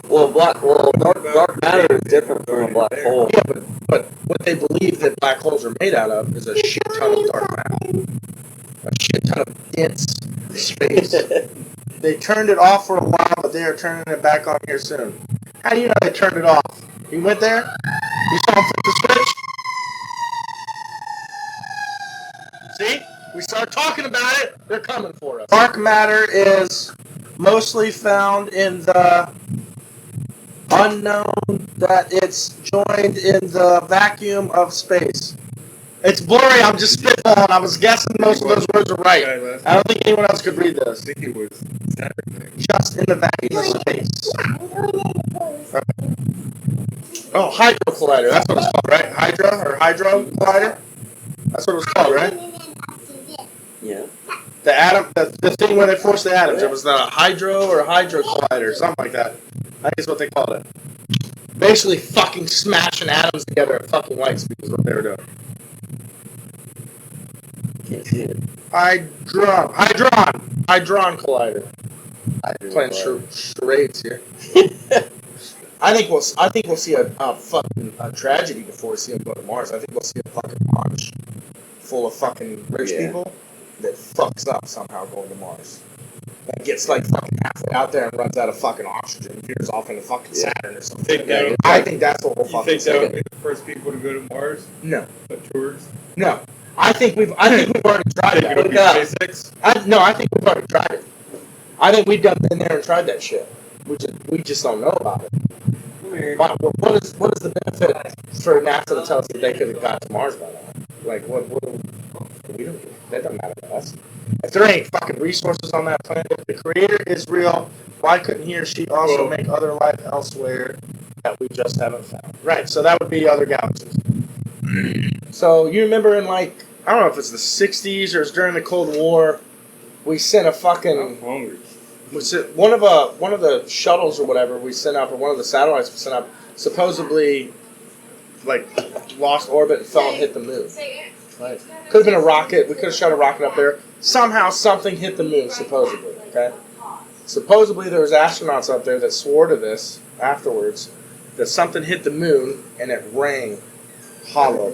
C: Well, dark matter is different from a black hole.
A: Yeah, But what they believe that black holes are made out of is a shit ton of dark matter, a shit ton of dense space. They turned it off for a while, but they are turning it back on here soon. How do you know they turned it off? You went there? You saw them flip the switch? See? We start talking about it, they're coming for us. Dark matter is mostly found in the unknown, that it's joined in the vacuum of space. It's blurry, I'm just spitballing. I was guessing most of those words are right. I don't think anyone else could read
D: I
A: this.
D: think it was Saturday.
A: Just in the vacuum of space. Okay. Oh, Hydro Collider. That's what it's called, right? Hydro Collider? That's what it was called, right?
C: Yeah.
A: The atom, the thing where they forced the atoms. It was the Hydro Collider, something like that. I think is what they called it. Basically fucking smashing atoms together at fucking light speed is what they were doing.
C: Can't see it.
A: Hydron Collider. Playing charades here. I think we'll see a fucking tragedy before we see them go to Mars. I think we'll see a fucking launch full of fucking rich people that fucks up somehow going to Mars. That gets like fucking halfway out there and runs out of fucking oxygen and veers off into fucking Saturn or something.
D: Think that-
A: I think that's what we'll
D: You
A: fucking
D: think that would
A: see.
D: be the first people to go to Mars?
A: No,
D: Tours?
A: no. I think we've already tried
D: Think it'll
A: it.
D: be SpaceX?
A: I think we've already tried it. I think we've been there and tried that shit. We just don't know about it. What is the benefit for NASA to tell us that they could have got to Mars by now? Like, we don't. That doesn't matter to us. If there ain't fucking resources on that planet, if the Creator is real, why couldn't he or she also make other life elsewhere that we just haven't found? Right. So that would be other galaxies. So you remember in like, I don't know if it's the '60s or it's during the Cold War, we sent a fucking.
D: I'm hungry.
A: One of the shuttles or whatever we sent up, or one of the satellites we sent up, supposedly like lost orbit and fell and hit the moon. Right. Could have been a rocket. We could have shot a rocket up there. Somehow something hit the moon, supposedly. Okay. Supposedly there was astronauts up there that swore to this afterwards, that something hit the moon and it rang hollow,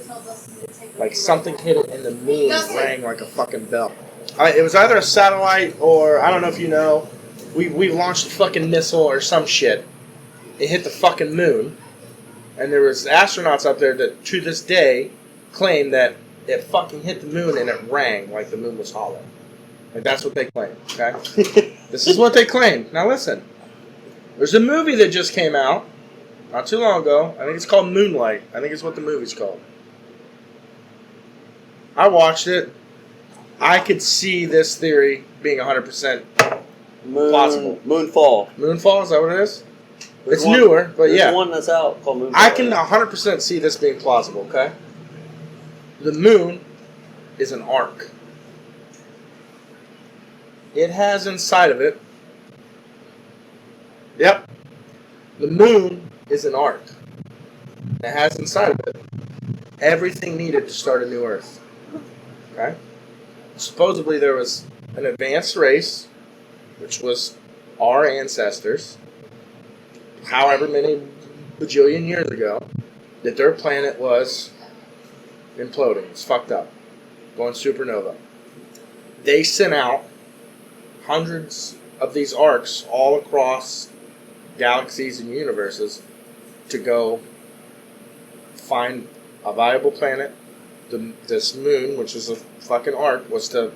A: like something hit it and the moon rang like a fucking bell. It was either a satellite or I don't know if you know. We launched a fucking missile or some shit. It hit the fucking moon, and there was astronauts up there that to this day claim that it fucking hit the moon and it rang like the moon was hollow. Like that's what they claim. Okay, this is what they claim. Now listen, there's a movie that just came out not too long ago. I think it's called Moonlight. I think it's what the movie's called. I watched it. I could see this theory being 100% plausible.
C: Moonfall.
A: Moonfall, is that what it is?
C: There's
A: It's
C: one-
A: newer, but
C: There's
A: yeah.
C: one that's out called Moonfall.
A: I can 100% see this being plausible, okay? The moon is an arc. It has inside of it... Yep. The moon is an arc. It has inside of it everything needed to start a new Earth. Okay? Supposedly there was an advanced race, which was our ancestors, however many bajillion years ago, that their planet was imploding. It's fucked up. Going supernova. They sent out hundreds of these arcs all across galaxies and universes to go find a viable planet. This moon, which is a fucking arc, was to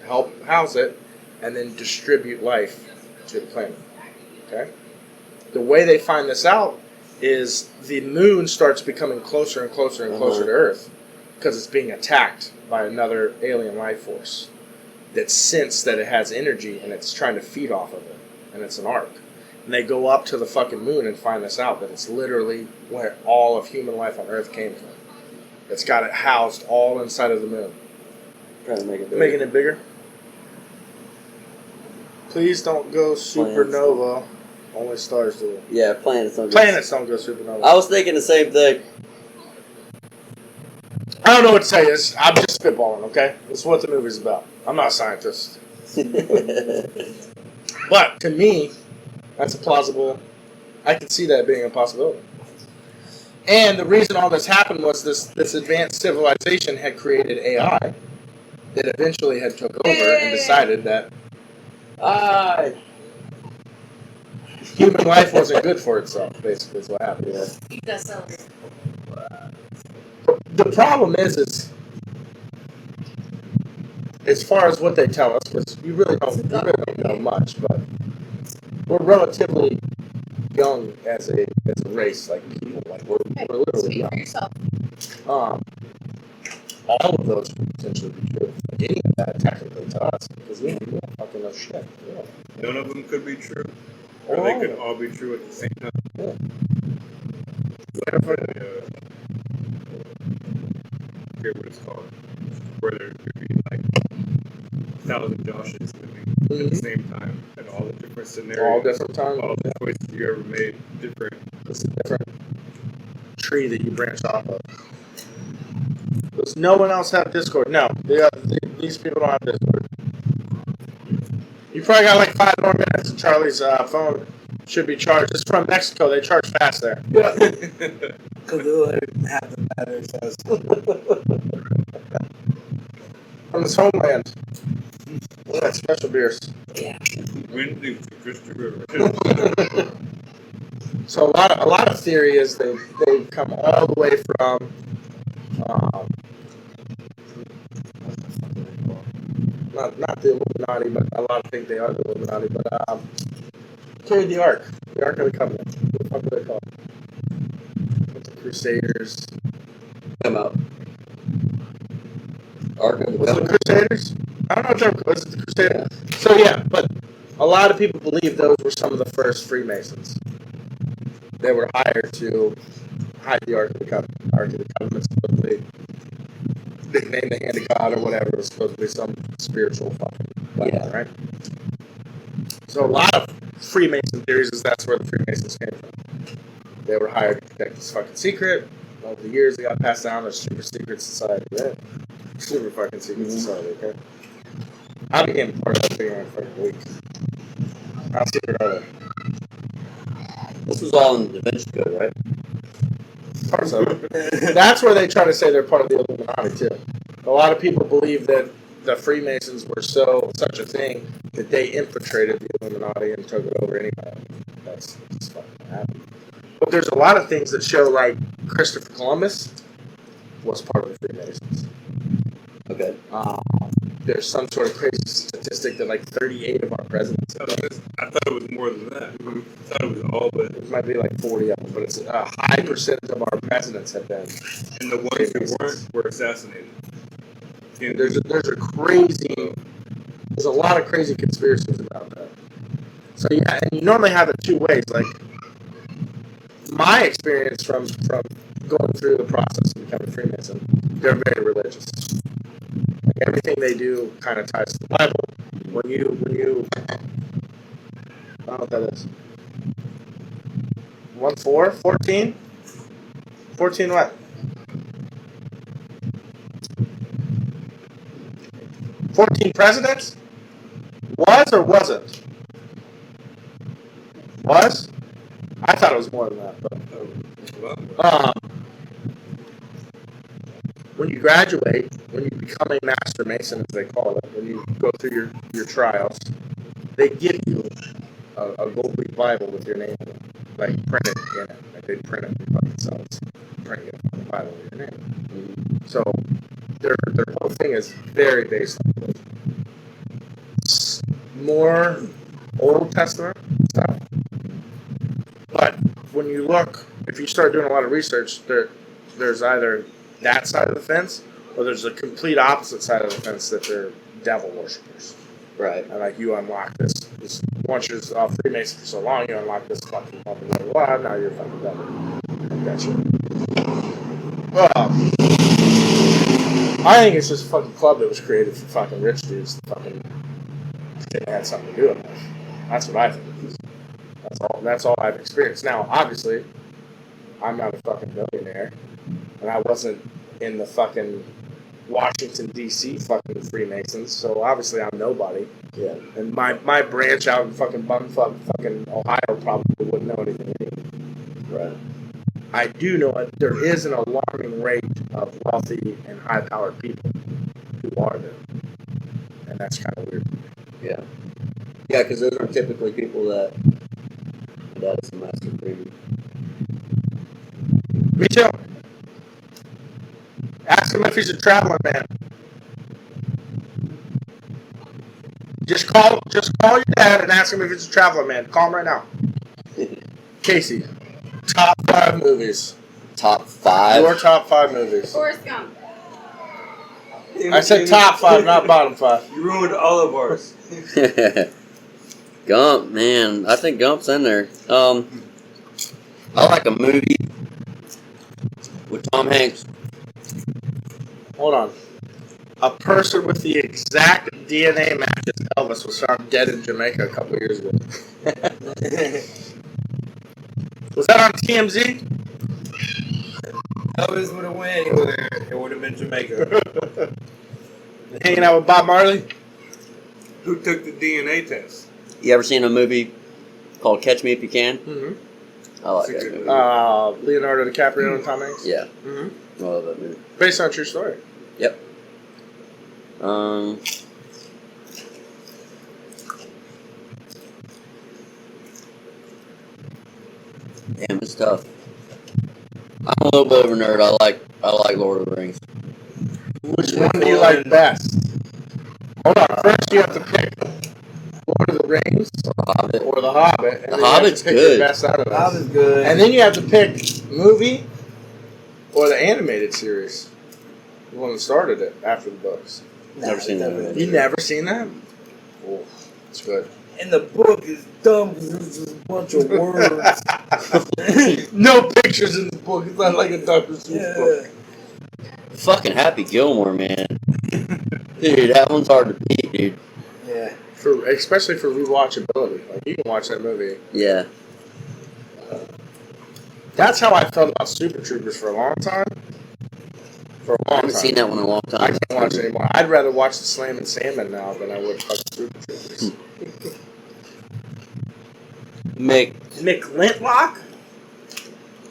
A: help house it and then distribute life to the planet. Okay? The way they find this out is the moon starts becoming closer and closer and closer to Earth because it's being attacked by another alien life force that sense that it has energy and it's trying to feed off of it, and it's an arc. And they go up to the fucking moon and find this out, that it's literally where all of human life on Earth came from. It's got it housed all inside of the moon.
C: Trying to make it bigger.
A: Making it bigger. Please don't go supernova. Only stars do.
C: Yeah, planets don't.
A: Planets don't go supernova.
C: I was thinking the same thing.
A: I don't know what to tell you. I'm just spitballing, okay? It's what the movie's about. I'm not a scientist. But to me, that's a plausible... I can see that being a possibility. And the reason all this happened was this advanced civilization had created AI that eventually had took over and decided that human life wasn't good for itself, basically is what happened. Yeah.
F: Keep that sound.
A: The problem is as far as what they tell us, because you really don't know much, but we're relatively young as a race, like people, like we're literally
F: Speak
A: young.
F: for yourself.
A: All of those could potentially be true. Like any of that technically to us, because we don't fucking know shit.
D: None of them could be true.
A: Or
D: Or they could all be true at the same time.
A: Yeah.
D: Like, I forget what it's called. Where there could be like 1,000 Joshes living at the same time in all the different scenarios.
A: All different times.
D: All the choices you ever made different.
A: It's a different tree that you branch off of. Does no one else have Discord? No. These people don't have Discord. You probably got like 5 more minutes. Charlie's phone should be charged. It's from Mexico. They charge fast there.
B: Yeah. Because they'll have the battery fast.
A: From his homeland. Look at that special beers.
D: Wednesday with Christopher.
A: So a lot of theory is they've come all the way from not the Illuminati, but a lot think they are the Illuminati, but carried the Ark of the Covenant. What the fuck are they called? With the Crusaders.
C: Come out. Ark of the
A: Was it the
C: Covenant.
A: Crusaders? I don't know if they were, was it the Crusaders? So yeah, but a lot of people believe those were some of the first Freemasons. They were hired to hide the Ark of the Covenant. Ark of the Covenant supposedly nicknamed the Hand of God or whatever. It was supposed to be some spiritual fucking weapon, right? So a lot of Freemason theories is that's where the Freemasons came from. They were hired to protect this fucking secret. Over the years, they got passed down. There's super secret society, right? Super fucking secret society, okay? I became part of that thing in a fucking week. How secret are they?
C: This was all in the Da Vinci Code, right?
A: Parts of it. That's where they try to say they're part of the Illuminati too. A lot of people believe that the Freemasons were such a thing that they infiltrated the Illuminati and took it over anyway. That's just fucking happened. But there's a lot of things that show like Christopher Columbus was part of the Freemasons.
C: Okay.
A: There's some sort of crazy statistic that like 38 of our presidents have been.
D: I thought it was more than that. I thought it was all but.
A: It might be like 40 of them, but it's a high percentage of our presidents have been.
D: And the ones who weren't were assassinated. And
A: There's a lot of crazy conspiracies about that. So yeah, and you normally have it two ways. Like my experience from going through the process of becoming Freemason, they're very religious. Like everything they do kind of ties to the Bible. When you I don't know what that is. 14? 14 what? 14 presidents? Was or wasn't? Was? I thought it was more than that. But, when you graduate, when you become a master mason, as they call it, when you go through your trials, they give you a gold leaf Bible with your name in it, like printed in it. Like they print it in fucking cells, print it in the Bible with your name. So their whole thing is very based on religion. It's more Old Testament stuff. But when you look, if you start doing a lot of research, there's either that side of the fence, or there's a complete opposite side of the fence that they're devil worshippers.
C: Right.
A: And like you unlock this once you're Freemason for so long, you unlock this fucking blah, now you're fucking devil. That shit. I think it's just a fucking club that was created for fucking rich dudes to fucking pretend they had something to do with it. That's what I think it is. That's all I've experienced. Now, obviously, I'm not a fucking millionaire, and I wasn't in the fucking Washington, D.C. fucking Freemasons, so obviously I'm nobody.
C: Yeah.
A: And my branch out in fucking bumfuck fucking Ohio probably wouldn't know anything anyway.
C: Right.
A: I do know that there is an alarming rate of wealthy and high-powered people who are them, and that's kind of weird.
C: Yeah. Yeah, because those are typically people that is a master premium.
A: Me too. Ask him if he's a traveling man. Just call your dad and ask him if he's a traveling man. Call him right now. Casey, top 5 movies.
C: Top 5?
A: Your top 5 movies.
F: Forrest Gump.
A: I said top 5, not bottom 5.
B: You ruined all of ours.
C: Gump, man. I think Gump's in there. I like a movie with Tom Hanks.
A: Hold on. A person with the exact DNA match as Elvis was found dead in Jamaica a couple years ago. Was that on TMZ?
B: Elvis would have won. It would have been Jamaica.
A: Hanging out with Bob Marley?
D: Who took the DNA test?
C: You ever seen a movie called Catch Me If You Can?
A: Mm-hmm.
C: I like that movie.
A: Leonardo DiCaprio and Tom Hanks?
C: Yeah,
A: Mm-hmm.
C: I love that movie.
A: Based on a true story.
C: Yep. Damn, it's tough. I'm a little bit of a nerd. I like Lord of the Rings.
A: Which one do you like best? Hold on. First, you have to pick Lord of the Rings
C: Hobbit.
A: or The Hobbit. And
C: The
A: then you have
C: Hobbit's
A: to pick
C: good.
A: The best out of
B: That
A: us.
B: was good.
A: And then you have to pick movie or the animated series. The one that started it after the books.
C: Never seen that movie.
A: You never seen that? Oh, it's good.
B: And the book is dumb because it's just a bunch of words.
A: No pictures in the book. It's not like a Dr. Seuss book.
B: Yeah.
C: Fucking Happy Gilmore, man. Dude, that one's hard to beat, dude.
B: Yeah.
A: Especially for rewatchability. Like, you can watch that movie.
C: Yeah.
A: That's how I felt about Super Troopers for a long time. For a
C: I
A: long
C: haven't
A: time.
C: seen that one in a long time.
A: I can't watch it anymore. I'd rather watch the Slam and Salmon now than I would fucking Super Troopers. McLintlock?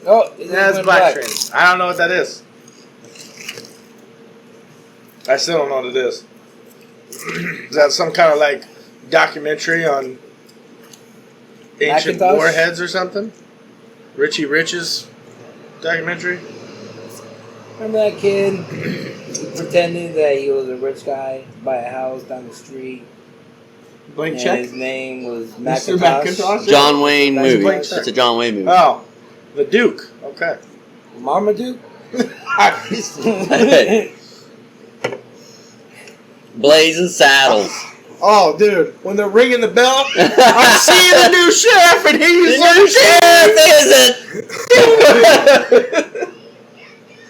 B: Oh,
A: That's Black Train. I don't know what that is. I still don't know what it is. Is that some kind of like documentary on ancient
B: Macintosh?
A: warheads or something? Richie Rich's documentary?
B: Remember that kid pretending that he was a rich guy to buy a house down the street?
A: Blank
B: And
A: check?
B: his name was
A: Mr.
B: Macintosh.
A: Macintosh?
C: John Wayne
A: That's
C: movie.
A: Blank
C: It's
A: Check.
C: a John Wayne movie.
A: Oh, The Duke. Okay.
B: Marmaduke?
C: Blazing Saddles.
A: Oh, dude, when they're ringing the bell, I'm seeing the new sheriff, and he's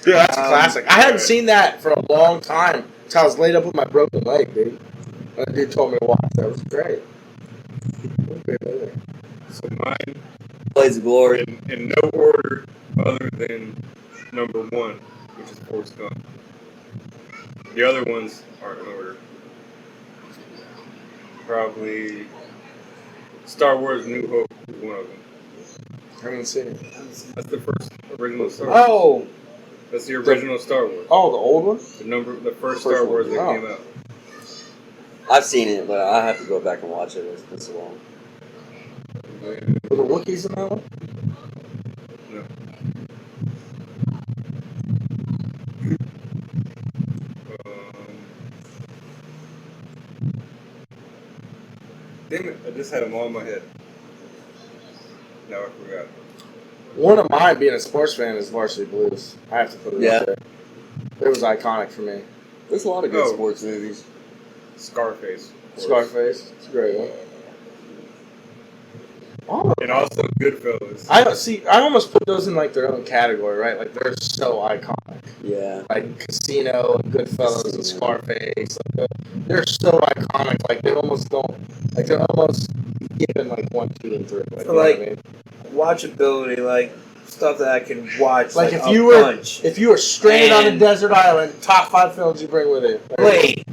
A: Dude, that's a classic. I hadn't seen that for a long time until I was laid up with my broken leg, dude. And the dude told me to watch. That was great. Great movie.
D: So mine,
C: Blades of Glory.
D: in no order other than number 1, which is Forrest Gump. The other ones aren't in order. Probably Star Wars New Hope is one of them.
A: I haven't seen it.
D: That's the first original Star Wars.
B: Oh,
D: That's the original Star Wars.
A: Oh, the old one?
D: The first Star
A: one.
D: Wars that
A: Oh.
D: came out.
C: I've seen it, but I have to go back and watch it. It's been so long.
A: Were the Wookiees in that one?
D: No. Damn it, I just had them all in my head. Now I forgot.
A: One of mine, being a sports fan, is Varsity Blues. I have to put it
C: Yeah.
A: up there. It was iconic for me.
C: There's a lot of good
D: Oh.
C: sports movies.
D: Scarface. of course.
A: Scarface. It's a great one. All of
D: And also Goodfellas.
A: I almost put those in like their own category, right? Like they're so iconic.
C: Yeah.
A: Like Casino and Goodfellas and
C: Casino.
A: Scarface. Like they're so iconic. Like they almost don't. Like they're almost given like 1, 2, and 3. Like,
B: So,
A: you know
B: like,
A: what I mean?
B: watchability, like stuff that I can watch.
A: Like,
B: Like
A: if
B: a
A: you were
B: bunch.
A: if you were stranded on a
B: And-
A: desert island, top 5 films you bring with you. Like,
B: Wait,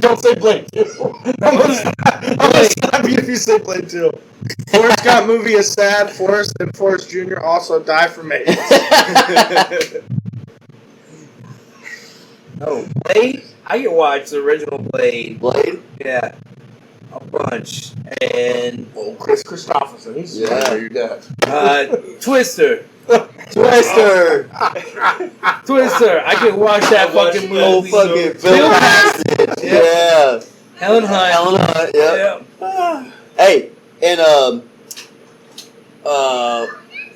A: Don't say Blade 2. I'm gonna slap you if you say Blade 2. Forrest Gump movie is sad. Forrest and Forrest Jr. also die from AIDS.
B: Oh, Blade? I can watch the original Blade.
C: Blade?
B: Yeah. A bunch. And
A: Oh, Chris Christopherson. He's
C: Yeah.
A: your dad.
B: Twister.
C: Twister!
B: Twister. I can watch that fucking
C: Oh,
B: movie.
C: fucking
B: Bill
C: Bill Paxton. Yeah.
B: Helen Hunt.
C: Helen Hunt, yep.
B: Yeah.
C: Hey, and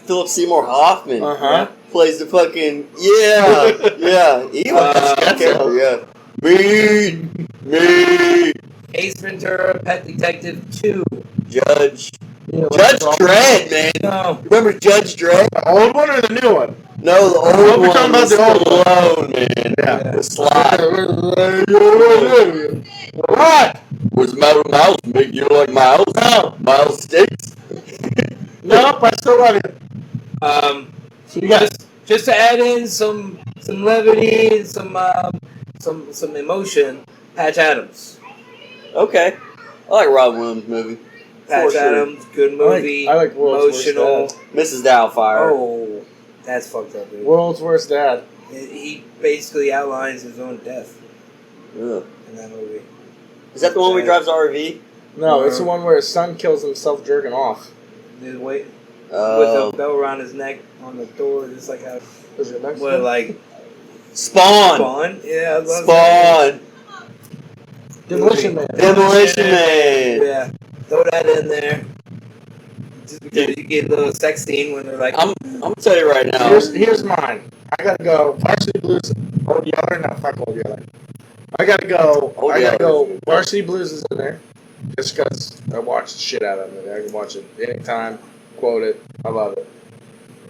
C: Philip Seymour Hoffman plays the fucking yeah. He was a character, yeah. Me,
B: Ace Ventura, Pet Detective 2.
C: Judge
A: Yeah,
C: Dredd, man.
B: No.
C: Remember Judge Dredd?
A: The old one or the new one?
C: No, the
A: We're
C: old one.
A: talking about
C: was
A: the old one.
C: Stallone, man.
A: Yeah.
C: The slide.
A: What?
C: What's the matter with Miles? Make you like Miles?
A: No.
C: Miles stinks.
A: Nope, I still love you.
B: So you guys, just to add in some levity and some emotion, Patch Adams.
C: Okay. I like Robin Williams' movie.
B: Patch
C: sure.
B: Adams, good movie.
A: I like World's
B: emotional.
A: Worst
C: Mrs. Doubtfire.
B: Oh, that's fucked up, dude.
A: World's Worst Dad.
B: He basically outlines his own death
C: Ugh.
B: in that movie.
C: Is that the one where he drives the RV?
A: No, it's the one where his son kills himself jerking off.
B: Just wait with
C: Oh.
B: a bell around his neck on the door, just like how
A: Is it next
B: what
A: one?
B: like
C: Spawn.
B: Spawn. Yeah, I was about to say.
C: Spawn.
A: Demolition Man.
C: Demolition Man.
B: Yeah, throw that in there. Just because you get a little sex scene when they're like,
C: I'm gonna tell you right now.
A: Here's mine. I gotta go. Varsity Blues. Old Yeller. No, fuck Old Yeller. I gotta go.
C: Old
A: I gotta
C: Yeller.
A: go. Varsity Blues is in there. Just because I watch the shit out of it. I can watch it anytime. Quote it. I love it.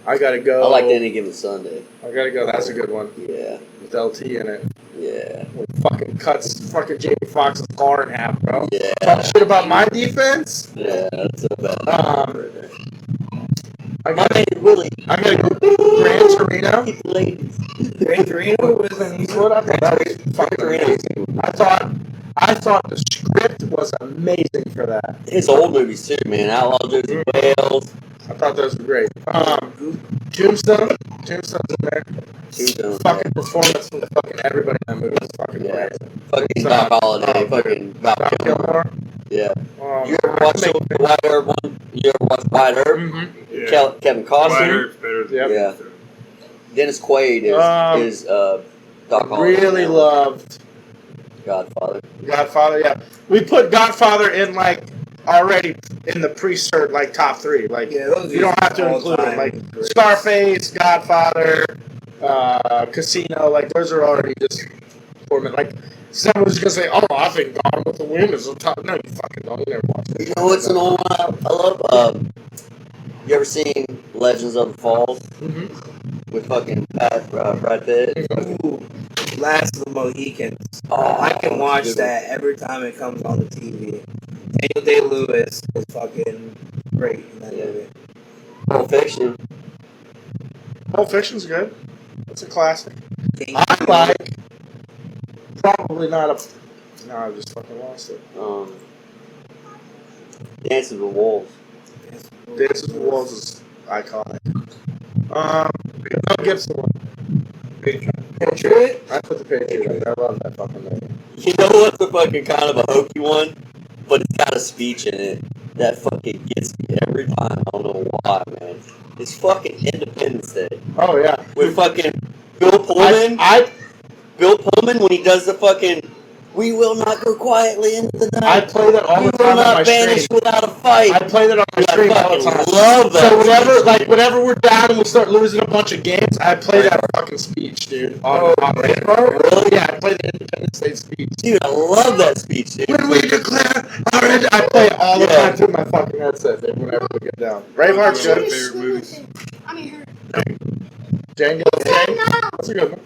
A: I gotta go.
C: I like Any Given Sunday.
A: I gotta go. That's a good one
C: Yeah.
A: with LT in it.
C: Yeah.
A: With fucking cuts fucking Jamie Foxx's car in half, bro.
C: Yeah.
A: Talk shit about my defense.
C: Yeah. That's so bad.
A: I
C: My
A: gotta.
C: man Willie.
A: I gotta go. Gran Torino.
C: Keep the ladies.
B: Gran Torino was
A: Clint Eastwood. I thought that was fucking amazing. I thought the script was amazing for that.
C: His old movies too, man. Outlaw Josie Wales.
A: I thought those were great. Tombstone. Tombstone's in there.
C: Tombstone.
A: Fucking performance from fucking everybody in that movie was fucking
C: Yeah.
A: amazing.
C: Fucking Doc Holliday. Fucking Val
A: Val
C: Kilmer.
A: Kilmer.
C: Yeah. You ever watch the White Herb one? You ever watch White Herb?
A: Mm-hmm.
D: Yeah.
C: Kevin
D: White
C: Costner.
D: Herb's better than
A: Yep.
C: Yeah. Dennis Quaid is Doc Holliday.
A: Really loved
C: Godfather.
A: Godfather. Yeah, we put Godfather in like already in the pre-cert like top 3. Like
B: yeah, those
A: you don't have to include them. Like Scarface, Godfather, Casino. Like those are already just format. Like someone's gonna say, "Oh, I think Gone with the Wind is a top." No, you fucking don't. You never watched it.
C: You know what's an old one I love? You ever seen Legends of the Falls
A: Mm-hmm.
C: with fucking Brad Pitt?
B: Ooh, Last of the Mohicans.
C: Oh,
B: I can watch
C: good
B: that every time it comes on the TV. Daniel Day-Lewis is fucking great in that
C: Yeah.
B: movie.
C: Pulp Fiction.
A: Pulp Fiction's good. It's a classic.
B: King
A: I like probably not a. No, I just fucking lost it.
C: Dances with Wolves.
A: Dances with Wolves is iconic. Mel Gibson one.
B: Patriot.
A: I put the Patriot. I love that fucking movie.
C: You know what's a fucking kind of a hokey one? But it's got a speech in it that fucking gets me every time. I don't know why, man. It's fucking Independence Day.
A: Oh yeah.
C: With fucking Bill Pullman. Bill Pullman when he does the fucking "We will not go quietly into the
A: I
C: night.
A: play that all
C: We
A: the
C: will
A: time on my
C: not vanish
A: stream.
C: without a fight."
A: I play that on my
C: Dude, I
A: stream all the
C: fucking
A: time.
C: love that.
A: So whenever we're down and we start losing a bunch of games, I play that fucking speech, dude. On
C: Really?
A: Yeah, I play the Independence Day speech.
C: Dude, I love that speech, dude.
A: When we declare our I play it all the
C: Yeah.
A: time through my fucking headset, dude, whenever we get down. Braveheart's
D: One of my
A: good.
D: favorite movies.
F: I'm here.
A: Django Unchained. That's a good one.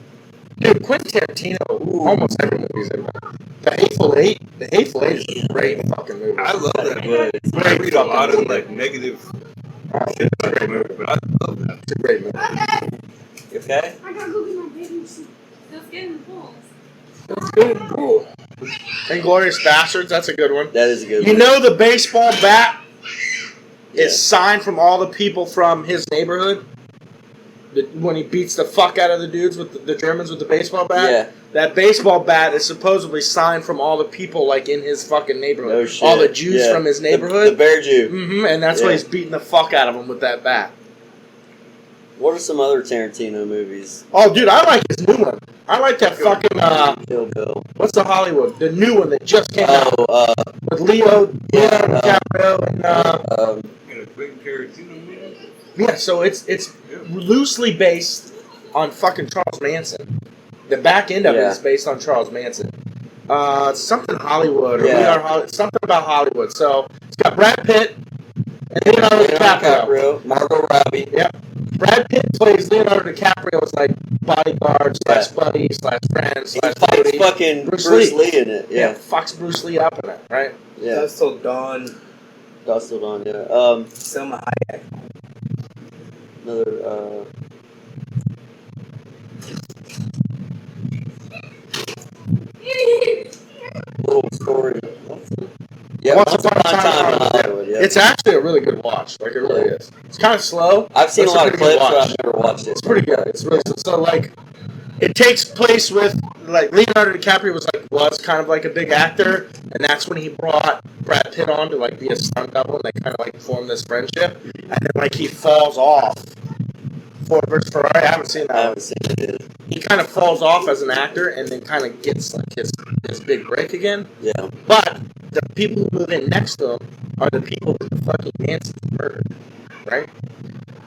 A: Dude, Quentin Tarantino, almost every movie's in that. The Hateful Eight. The Hateful Eight is a great fucking movie.
D: I love that movie. I read a lot of like negative shit about the movie, but I love that.
A: It's a great movie.
F: Okay.
C: You okay?
F: I gotta go get my bathing suit.
G: Let's get in the pools.
A: It's good. Cool. Inglourious Bastards, that's a good one.
C: That is a good
A: You
C: one.
A: know the baseball bat
C: Yeah.
A: is signed from all the people from his neighborhood? When he beats the fuck out of the dudes with the Germans with the baseball bat?
C: Yeah.
A: That baseball bat is supposedly signed from all the people like in his fucking neighborhood.
C: No shit.
A: All the Jews
C: Yeah.
A: from his
C: The
A: neighborhood.
C: Bear Jew.
A: And that's why
C: Yeah.
A: he's beating the fuck out of them with that bat.
C: What are some other Tarantino movies?
A: Oh, dude, I like his new one. I like that fucking,
C: Kill Bill.
A: what's the Hollywood? The new one that just came out
C: Oh,
A: with Leonardo
C: yeah,
A: DiCaprio and,
D: You know, Quentin Tarantino movie?
A: yeah, so it's loosely based on fucking Charles Manson. The back end of it
C: Yeah.
A: is based on Charles Manson. Something Hollywood, or
C: Yeah.
A: We Are Hollywood, something about Hollywood. So it's got Brad Pitt and Leonardo DiCaprio.
C: Margot Robbie.
A: Yep. Brad Pitt plays Leonardo DiCaprio's like bodyguard slash buddy slash friend
C: He
A: slash
C: fights
A: buddy.
C: fucking
A: Bruce
C: Bruce
A: Lee.
C: Lee in it.
A: Yeah,
C: Yeah.
A: fucks Bruce Lee up in it, right?
C: Yeah.
B: That's so Dawn,
C: That's still on, yeah.
B: Selma Hayek.
C: Another, little story. Yeah,
A: Once
C: Once
A: Upon
C: Upon
A: a
C: a
A: Time
C: Time in
A: in
C: Hollywood, yeah.
A: It's actually a really good watch. Like, it really is. It's kind of slow.
C: I've seen a
A: It's
C: lot of
A: pretty good
C: clips, but
A: watch.
C: I've never watched it.
A: It's pretty good. It's really so like it takes place with like Leonardo DiCaprio was kind of like a big actor, and that's when he brought Brad Pitt on to like be a stunt double, and they kind of like form this friendship, and then like he falls off. Ford versus Ferrari. I haven't seen that.
C: I
A: one.
C: haven't seen it either.
A: He kind of falls off as an actor, and then kind of gets like his big break again.
C: Yeah.
A: But the people who move in next to him are the people that the fucking Mansons murdered, right?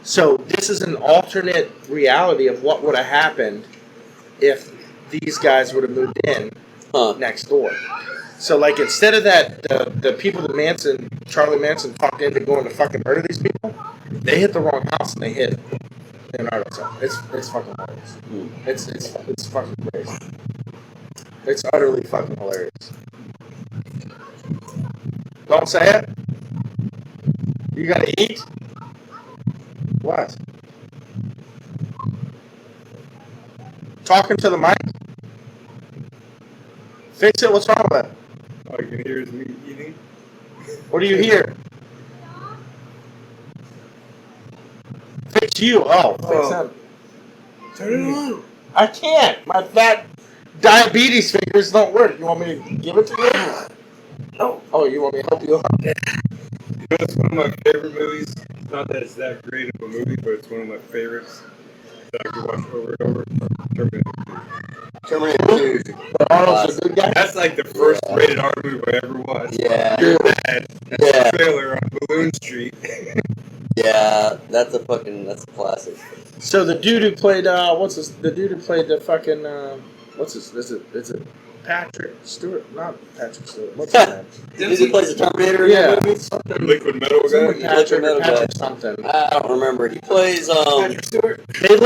A: So this is an alternate reality of what would have happened if these guys would have moved in
C: Huh.
A: next door. So like instead of that, the people that Charlie Manson fucked into going to fucking murder these people, they hit the wrong house and they hit Leonardo's house. It's fucking hilarious.
C: Hmm.
A: It's fucking crazy. It's utterly fucking hilarious. Don't say it. You gotta eat. What? Talking to the mic? Fix it. What's wrong with it?
D: All you can hear is me eating.
A: What do you hear? Fix you. Oh, fix
B: Oh.
A: him.
B: Turn it on.
A: I can't. My fat diabetes fingers don't work. You want me to give it to you?
B: No.
A: Oh, you want me to help you out?
D: You know, it's one of my favorite movies. Not that it's that great of a movie, but it's one of my favorites that I could watch over and over. Terminator 2.
A: But Arnold's a good guy.
D: That's like the first rated R movie I ever watched.
C: Yeah.
D: You're bad. That's
C: Yeah.
D: a trailer on Balloon Street.
C: Yeah. That's a classic.
A: So the dude who played the dude who played the fucking is it Patrick Stewart? Not Patrick Stewart. What's his name?
C: Did he plays the Terminator in
A: Yeah.
C: that movie?
A: Something,
D: Liquid Metal
A: something
D: Guy.
A: Patrick,
C: Metal
A: Patrick
C: guy.
A: something.
C: I don't remember. He plays,
B: Patrick Stewart.
A: They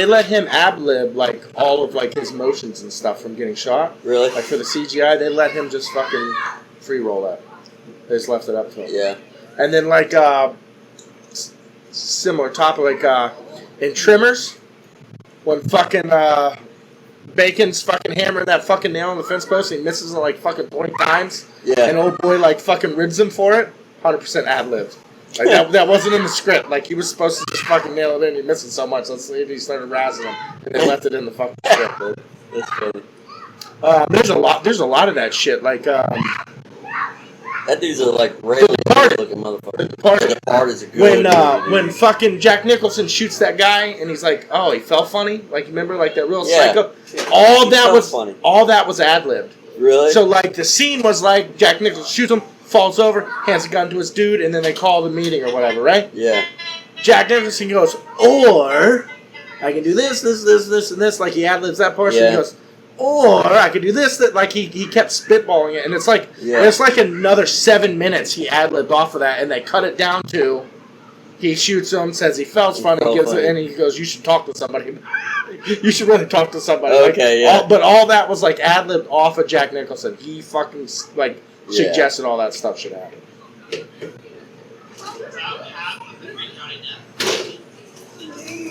A: let him ad-lib like all of like his motions and stuff from getting shot.
C: really?
A: Like for the CGI, they let him just fucking free roll that. They just left it up to him.
C: Yeah.
A: And then like similar topic, like in Trimmers, when fucking Bacon's fucking hammering that fucking nail on the fence post, and he misses it like fucking 20 times, and
C: Yeah.
A: old boy like fucking ribs him for it. 100% ad-libbed. Like that wasn't in the script. Like he was supposed to just fucking nail it in. He missed it so much. Let's see if he started razzing him, and they left it in the fucking script. Dude.
C: That's funny.
A: There's a lot of that shit. Like
C: That dude's a, like, really
A: Departed.
C: looking motherfucker.
A: The Departed.
C: The Departed is a good
A: when fucking Jack Nicholson shoots that guy, and he's like, oh, he felt funny. Like remember, like that real
C: Yeah.
A: psycho. All
C: He
A: that
C: felt
A: was
C: funny.
A: all that was ad-libbed.
C: Really?
A: So like the scene was like Jack Nicholson shoots him, falls over, hands a gun to his dude, and then they call the meeting or whatever, right?
C: yeah.
A: Jack Nicholson goes, or I can do this, and this. Like he ad-libs that portion.
C: Yeah.
A: He goes, or I could do this, that. Like he kept spitballing it, and it's like
C: Yeah.
A: it's like another 7 minutes he ad-libbed off of that, and they cut it down to he shoots him, says he felt funny,
C: felt
A: gives
C: funny.
A: it, and he goes, you should talk to somebody. You should really talk to somebody.
C: Okay,
A: Like,
C: yeah.
A: but all that was like ad-libbed off of Jack Nicholson. He fucking like
C: Yeah.
A: suggested all that stuff should happen.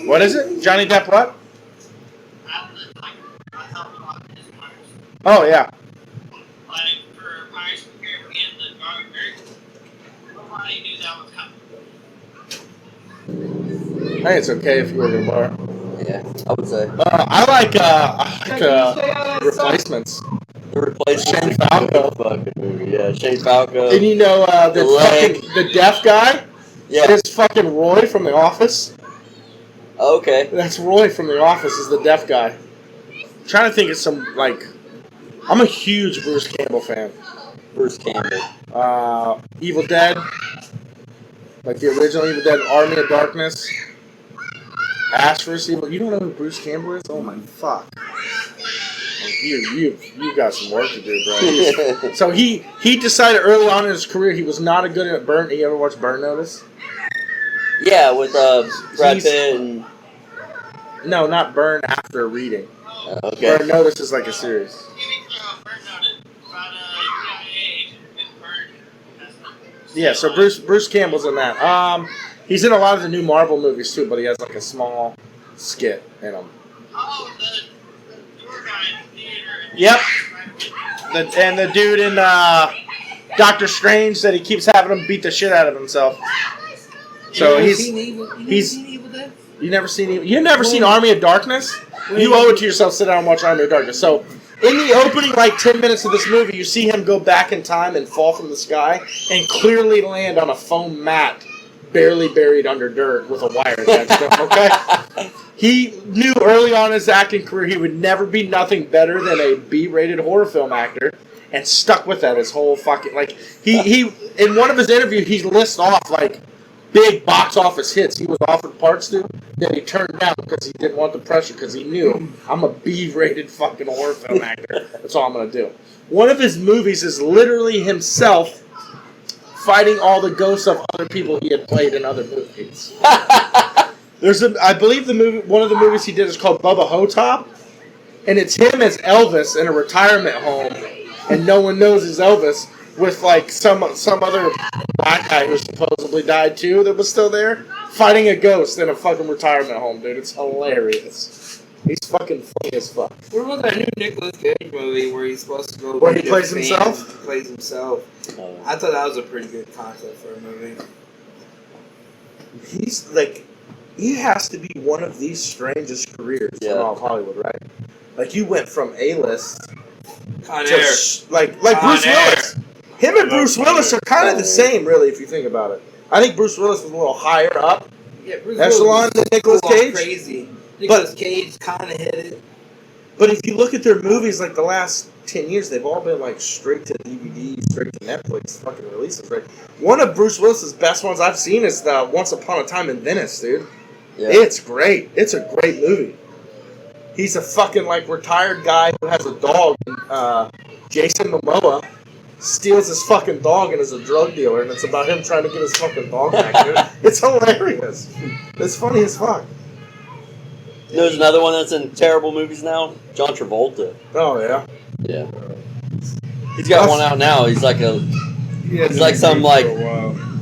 A: What is it? Johnny Depp what? Oh yeah.
E: Like,
A: think it's okay if you work at a bar.
C: Yeah, I would say.
A: I like Replacements.
C: The Replacement.
A: Shane Falco.
C: Fucking movie, yeah. Shane Falco.
A: And you know the deaf guy?
C: Yeah.
A: It's fucking Roy from The Office.
C: Okay.
A: That's Roy from The Office is the deaf guy. I'm trying to think of some, like... I'm a huge Bruce Campbell fan.
C: Bruce Campbell.
A: Evil Dead. Like the original Evil Dead, Army of Darkness. Ash vs. Evil. You don't know who Bruce Campbell is? Oh my fuck. You got some work to do, bro. So he decided early on in his career he was not a good at Burn. You ever watch Burn Notice?
C: Yeah, with Brad Pitt and...
A: No, not Burn After Reading.
C: Okay.
A: Burn Notice is like a series. Yeah, so Bruce Campbell's in that. He's in a lot of the new Marvel movies too, but he has like a small skit in them.
E: Oh, the tour guide in the theater.
A: Yep. And the dude in Doctor Strange that he keeps having him beat the shit out of himself. So
B: You never
A: seen Army of Darkness? You owe it to yourself. Sit down and watch Army of Darkness. So in the opening, like 10 minutes of this movie, you see him go back in time and fall from the sky and clearly land on a foam mat, barely buried under dirt with a wire attached to him. Okay. He knew early on in his acting career he would never be nothing better than a B-rated horror film actor, and stuck with that his whole fucking he in one of his interviews he lists off like big box office hits he was offered parts to that he turned down because he didn't want the pressure because he knew I'm a B-rated fucking horror film actor. That's all I'm gonna do. One of his movies is literally himself fighting all the ghosts of other people he had played in other movies. I believe one of the movies he did is called Bubba Hotep, and it's him as Elvis in a retirement home, and no one knows he's Elvis, with like some other black guy who supposedly died too that was still there, fighting a ghost in a fucking retirement home, dude. It's hilarious. He's fucking funny as fuck.
B: What about that new Nicolas Cage movie where he's supposed to go?
A: Where he
B: meet
A: plays
B: his
A: himself?
B: fans? He plays himself.
C: Oh.
B: I thought that was a pretty good concept for a movie.
A: He's like, he has to be one of the strangest careers in all of Hollywood, right? Like you went from A-list
B: Con
A: to
B: Air.
A: like
B: Con
A: Bruce
B: Air.
A: Willis. Him and Bruce Willis are kind of the same, really, if you think about it. I think Bruce Willis was a little higher up
B: Yeah, Bruce
A: echelon than Nicolas
B: full on
A: Cage.
B: Crazy. Nicolas Cage kind of hit it.
A: But if you look at their movies, like the last 10 years, they've all been like straight to DVD, straight to Netflix fucking releases, right? One of Bruce Willis's best ones I've seen is the Once Upon a Time in Venice, dude.
C: Yeah.
A: It's great. It's a great movie. He's a fucking like retired guy who has a dog. Jason Momoa steals his fucking dog and is a drug dealer, and it's about him trying to get his fucking dog back, dude. It's hilarious. It's funny as fuck.
C: There's another one that's in terrible movies now. John Travolta.
A: Oh yeah.
C: Yeah. He's got one out now. He's like he's like some like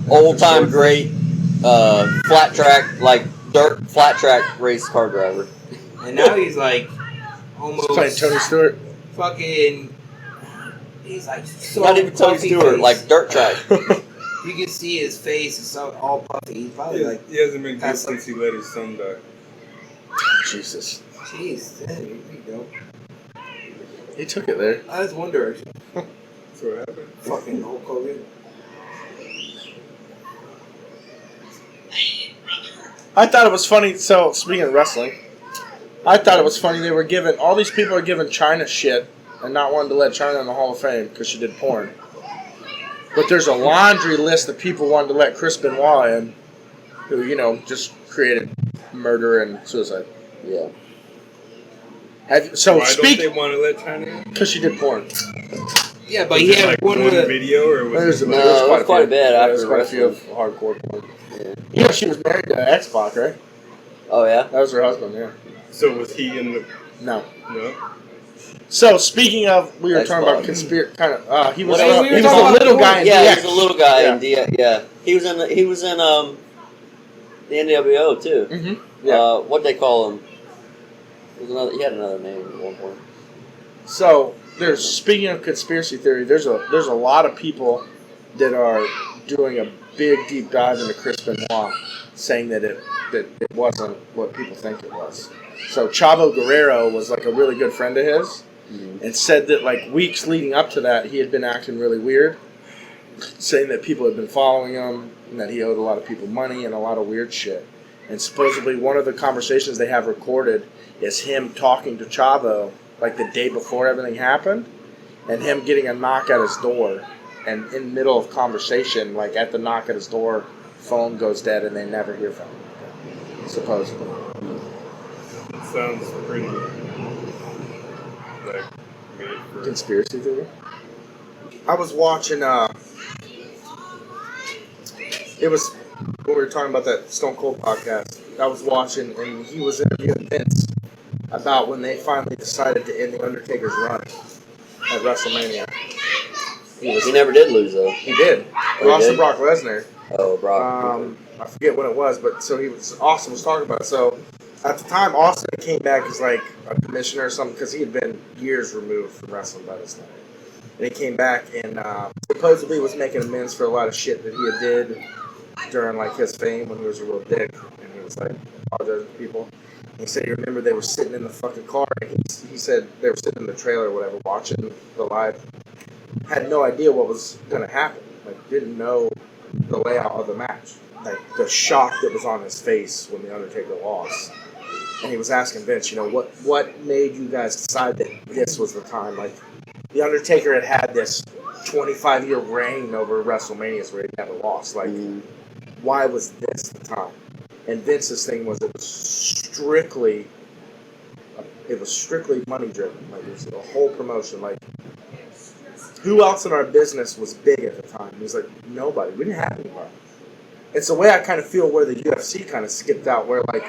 C: old time great flat track dirt flat track race car driver.
B: And now he's like almost
A: Playing Tony Stewart.
B: fucking. He's like so
C: Not even Tony
B: puffy
C: Stewart,
B: face.
C: like dirt track.
B: You can see his face is so all puffy. He's probably like,
D: He hasn't been good
B: That's
D: since he let his son die.
A: Jesus.
B: jeez, there you go.
A: He took it there.
B: That's One Direction.
D: That's what happened.
B: Fucking Hulk Hogan.
A: I thought it was funny. So, speaking of wrestling, I thought it was funny they were giving, all these people are giving China shit and not wanting to let China in the Hall of Fame because she did porn. But there's a laundry list of people wanting to let Chris Benoit in who, you know, just created murder and suicide.
C: Yeah.
A: Why
D: Why don't they want to let China in?
A: Because she did porn.
B: Yeah, but
D: Was
B: he
D: it
B: had
D: like
B: one
D: one
B: with
D: video or was it?
C: No, it was quite a bit
A: Yeah,
C: after
A: there's quite a few of
C: wrestling.
A: hardcore porn.
C: Yeah.
A: You know, she was married to X-Pac, right?
C: Oh yeah.
A: That was her husband, yeah.
D: So was he in the?
A: No.
D: No.
A: So, speaking of, we were talking about
C: X-Pac.
A: conspiracy, kind of, he was,
C: What else?
A: he was the little guy in
C: Yeah,
A: DX.
C: he was a little guy
A: Yeah.
C: in yeah. He was in the NWO too.
A: Mm-hmm. Yeah.
C: What'd they call him? He had another name at one point.
A: So, speaking of conspiracy theory, there's a lot of people that are doing a big deep dive into Chris Benoit, saying that that it wasn't what people think it was. So Chavo Guerrero was like a really good friend of his, and said that like weeks leading up to that, he had been acting really weird, saying that people had been following him and that he owed a lot of people money and a lot of weird shit. And supposedly one of the conversations they have recorded is him talking to Chavo like the day before everything happened, and him getting a knock at his door, and in the middle of conversation, like at the knock at his door, phone goes dead and they never hear from him, supposedly.
D: It sounds pretty like made for
A: Conspiracy theory? I was watching, it was when we were talking about that Stone Cold podcast. I was watching, and he was interviewing Vince about when they finally decided to end the Undertaker's run at WrestleMania.
C: He never did lose though.
A: He did. He
C: Oh, he
A: lost to
C: did?
A: Brock Lesnar.
C: Oh, Brock.
A: I forget when it was, but so Austin was talking about it. So at the time, Austin came back as like a commissioner or something because he had been years removed from wrestling by this time. And he came back and supposedly was making amends for a lot of shit that he had did during like his fame when he was a real dick, and he was like apologizing to people. And he said he remembered they were sitting in the fucking car, and he said they were sitting in the trailer or whatever watching the live. Had no idea what was going to happen. Like didn't know the layout of the match. Like the shock that was on his face when the Undertaker lost. And he was asking Vince, what made you guys decide that this was the time? Like the Undertaker had this 25-year reign over WrestleManias where he never lost. Like why was this the time? And Vince's thing was it was strictly money driven. Like it was a whole promotion. Like who else in our business was big at the time? He was like, nobody. We didn't have anybody. It's the way I kind of feel where the UFC kind of skipped out, where like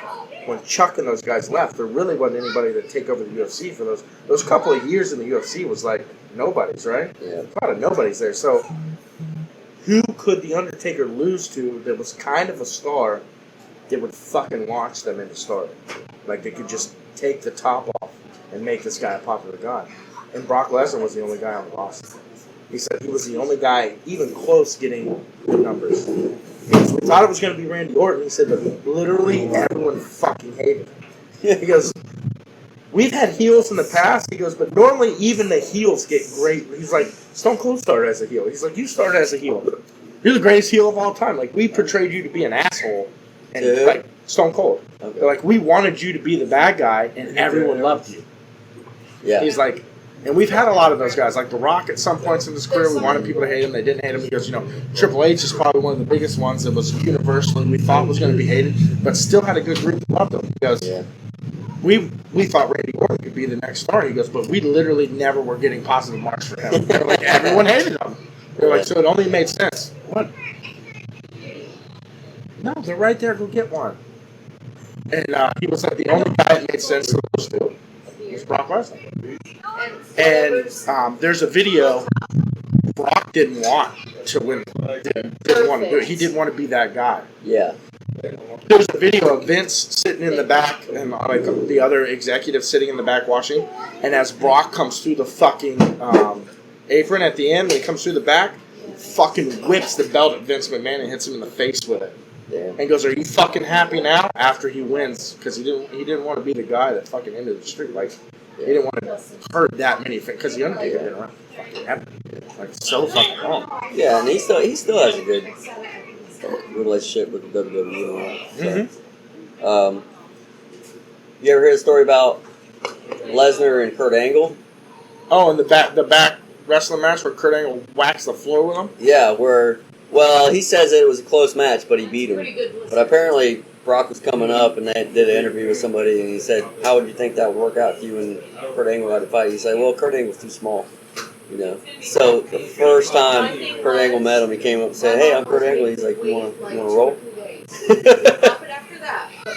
A: when Chuck and those guys left, there really wasn't anybody to take over the UFC for those couple of years in the UFC was like nobody's, right?
C: Yeah.
A: A lot of nobody's there. So who could the Undertaker lose to that was kind of a star that would fucking launch them into stardom? Like they could just take the top off and make this guy a popular guy. And Brock Lesnar was the only guy on the roster. He said he was the only guy even close getting the numbers. We thought it was going to be Randy Orton. He said, but literally everyone fucking hated him. He goes, we've had heels in the past. He goes, but normally even the heels get great. He's like, Stone Cold started as a heel. He's like, you started as a heel. You're the greatest heel of all time. Like, we portrayed you to be an asshole. And
C: Dude.
A: like, Stone Cold.
C: Okay.
A: They're like, we wanted you to be the bad guy, and everyone loved you.
C: Yeah.
A: He's like, and we've had a lot of those guys. Like The Rock at some points in his career, we wanted people to hate him. They didn't hate him. He goes, Triple H is probably one of the biggest ones that was universally we thought was going to be hated, but still had a good group that loved him. He goes,
C: Yeah.
A: we thought Randy Orton could be the next star. He goes, but we literally never were getting positive marks for him. They were like, everyone hated him. They're like, so it only made sense. What? No, they're right there. Go get one. And he was like the only guy that made sense to those two. It was Brock Lesnar. And there's a video. Brock didn't want to win. Didn't want to do it. He didn't want to be that guy.
C: Yeah.
A: There's a video of Vince sitting in the back and like the other executive sitting in the back watching. And as Brock comes through the fucking apron at the end, when he comes through the back, fucking whips the belt at Vince McMahon and hits him in the face with it.
C: Damn.
A: And goes, "Are you fucking happy now?" After he wins, because he didn't want to be the guy that fucking ended the streak. Like he didn't want to hurt that many fans. Because the Undertaker been around fucking ever, like so fucking long.
C: Yeah, and he still has a good relationship with the WWE. So. You ever hear a story about Lesnar and Kurt Angle?
A: Oh, and the back wrestling match where Kurt Angle whacks the floor with him.
C: Yeah, well, he says that it was a close match, but he beat him. But apparently Brock was coming up, and they did an interview with somebody, and he said, "How would you think that would work out if you and Kurt Angle had to fight?" He said, "Well, Kurt Angle's too small." So the first time Kurt Angle met him, he came up and said, "Hey, I'm Kurt Angle." He's like, "You want to roll?"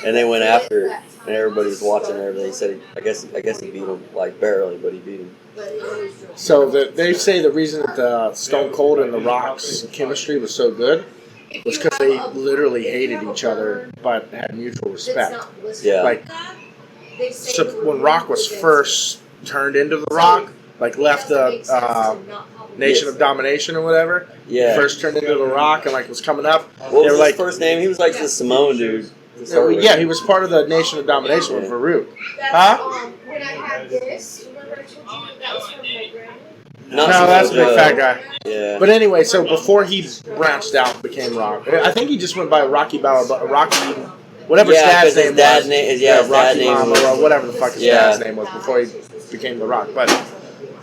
C: And they went after it, and everybody was watching everything. He said, I guess he beat him, like barely, but he beat him.
A: So they say the reason that the Stone Cold and The Rock's chemistry was so good was because they literally hated each other but had mutual respect.
C: Yeah.
A: Like, so when Rock was first turned into The Rock, like left the Nation of Domination or whatever,
C: Yeah.
A: first turned into The Rock and like was coming up.
C: What
A: They
C: was
A: were
C: his
A: like,
C: first name? He was like the Samoan dude.
A: Yeah, he was part of the Nation of Domination with Farouk.
F: That's,
A: Huh?
F: when I had this, remember I told you that was from my grandma?
A: No, that's a big fat guy.
C: Yeah.
A: But anyway, so before he branched out and became Rock, I think he just went by Rocky Balboa, Rocky, whatever his dad's name was.
C: His dad's
A: Rocky
C: name
A: Mama
C: was,
A: or whatever the fuck his dad's name was before he became The Rock. But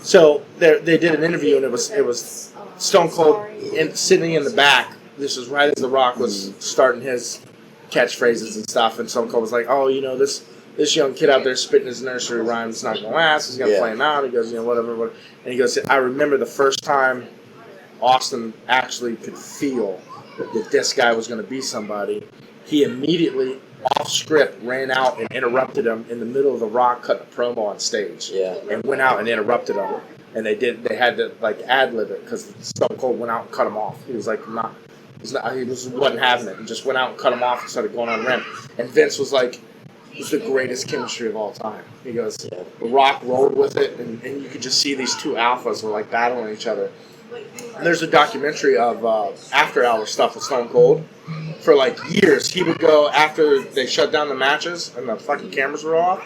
A: so they did an interview and it was Stone Cold sitting in the back. This was right as The Rock was starting his catchphrases and stuff, and Stone Cold was like, "Oh, you know this young kid out there spitting his nursery rhymes is not gonna last. He's gonna play him out." He goes, whatever. And he goes, "I remember the first time Austin actually could feel that this guy was gonna be somebody. He immediately, off script, ran out and interrupted him in the middle of The Rock cutting a promo on stage.
C: Yeah.
A: And went out and interrupted him. And they had to like ad lib it because Stone Cold went out and cut him off. He was like, he wasn't having it, and just went out and cut him off and started going on ramp. And Vince was like, "It's the greatest chemistry of all time." He goes, "The Rock rolled with it, and you could just see these two alphas were like battling each other." And there's a documentary of after hour stuff with Stone Cold. For like years, he would go after they shut down the matches and the fucking cameras were off.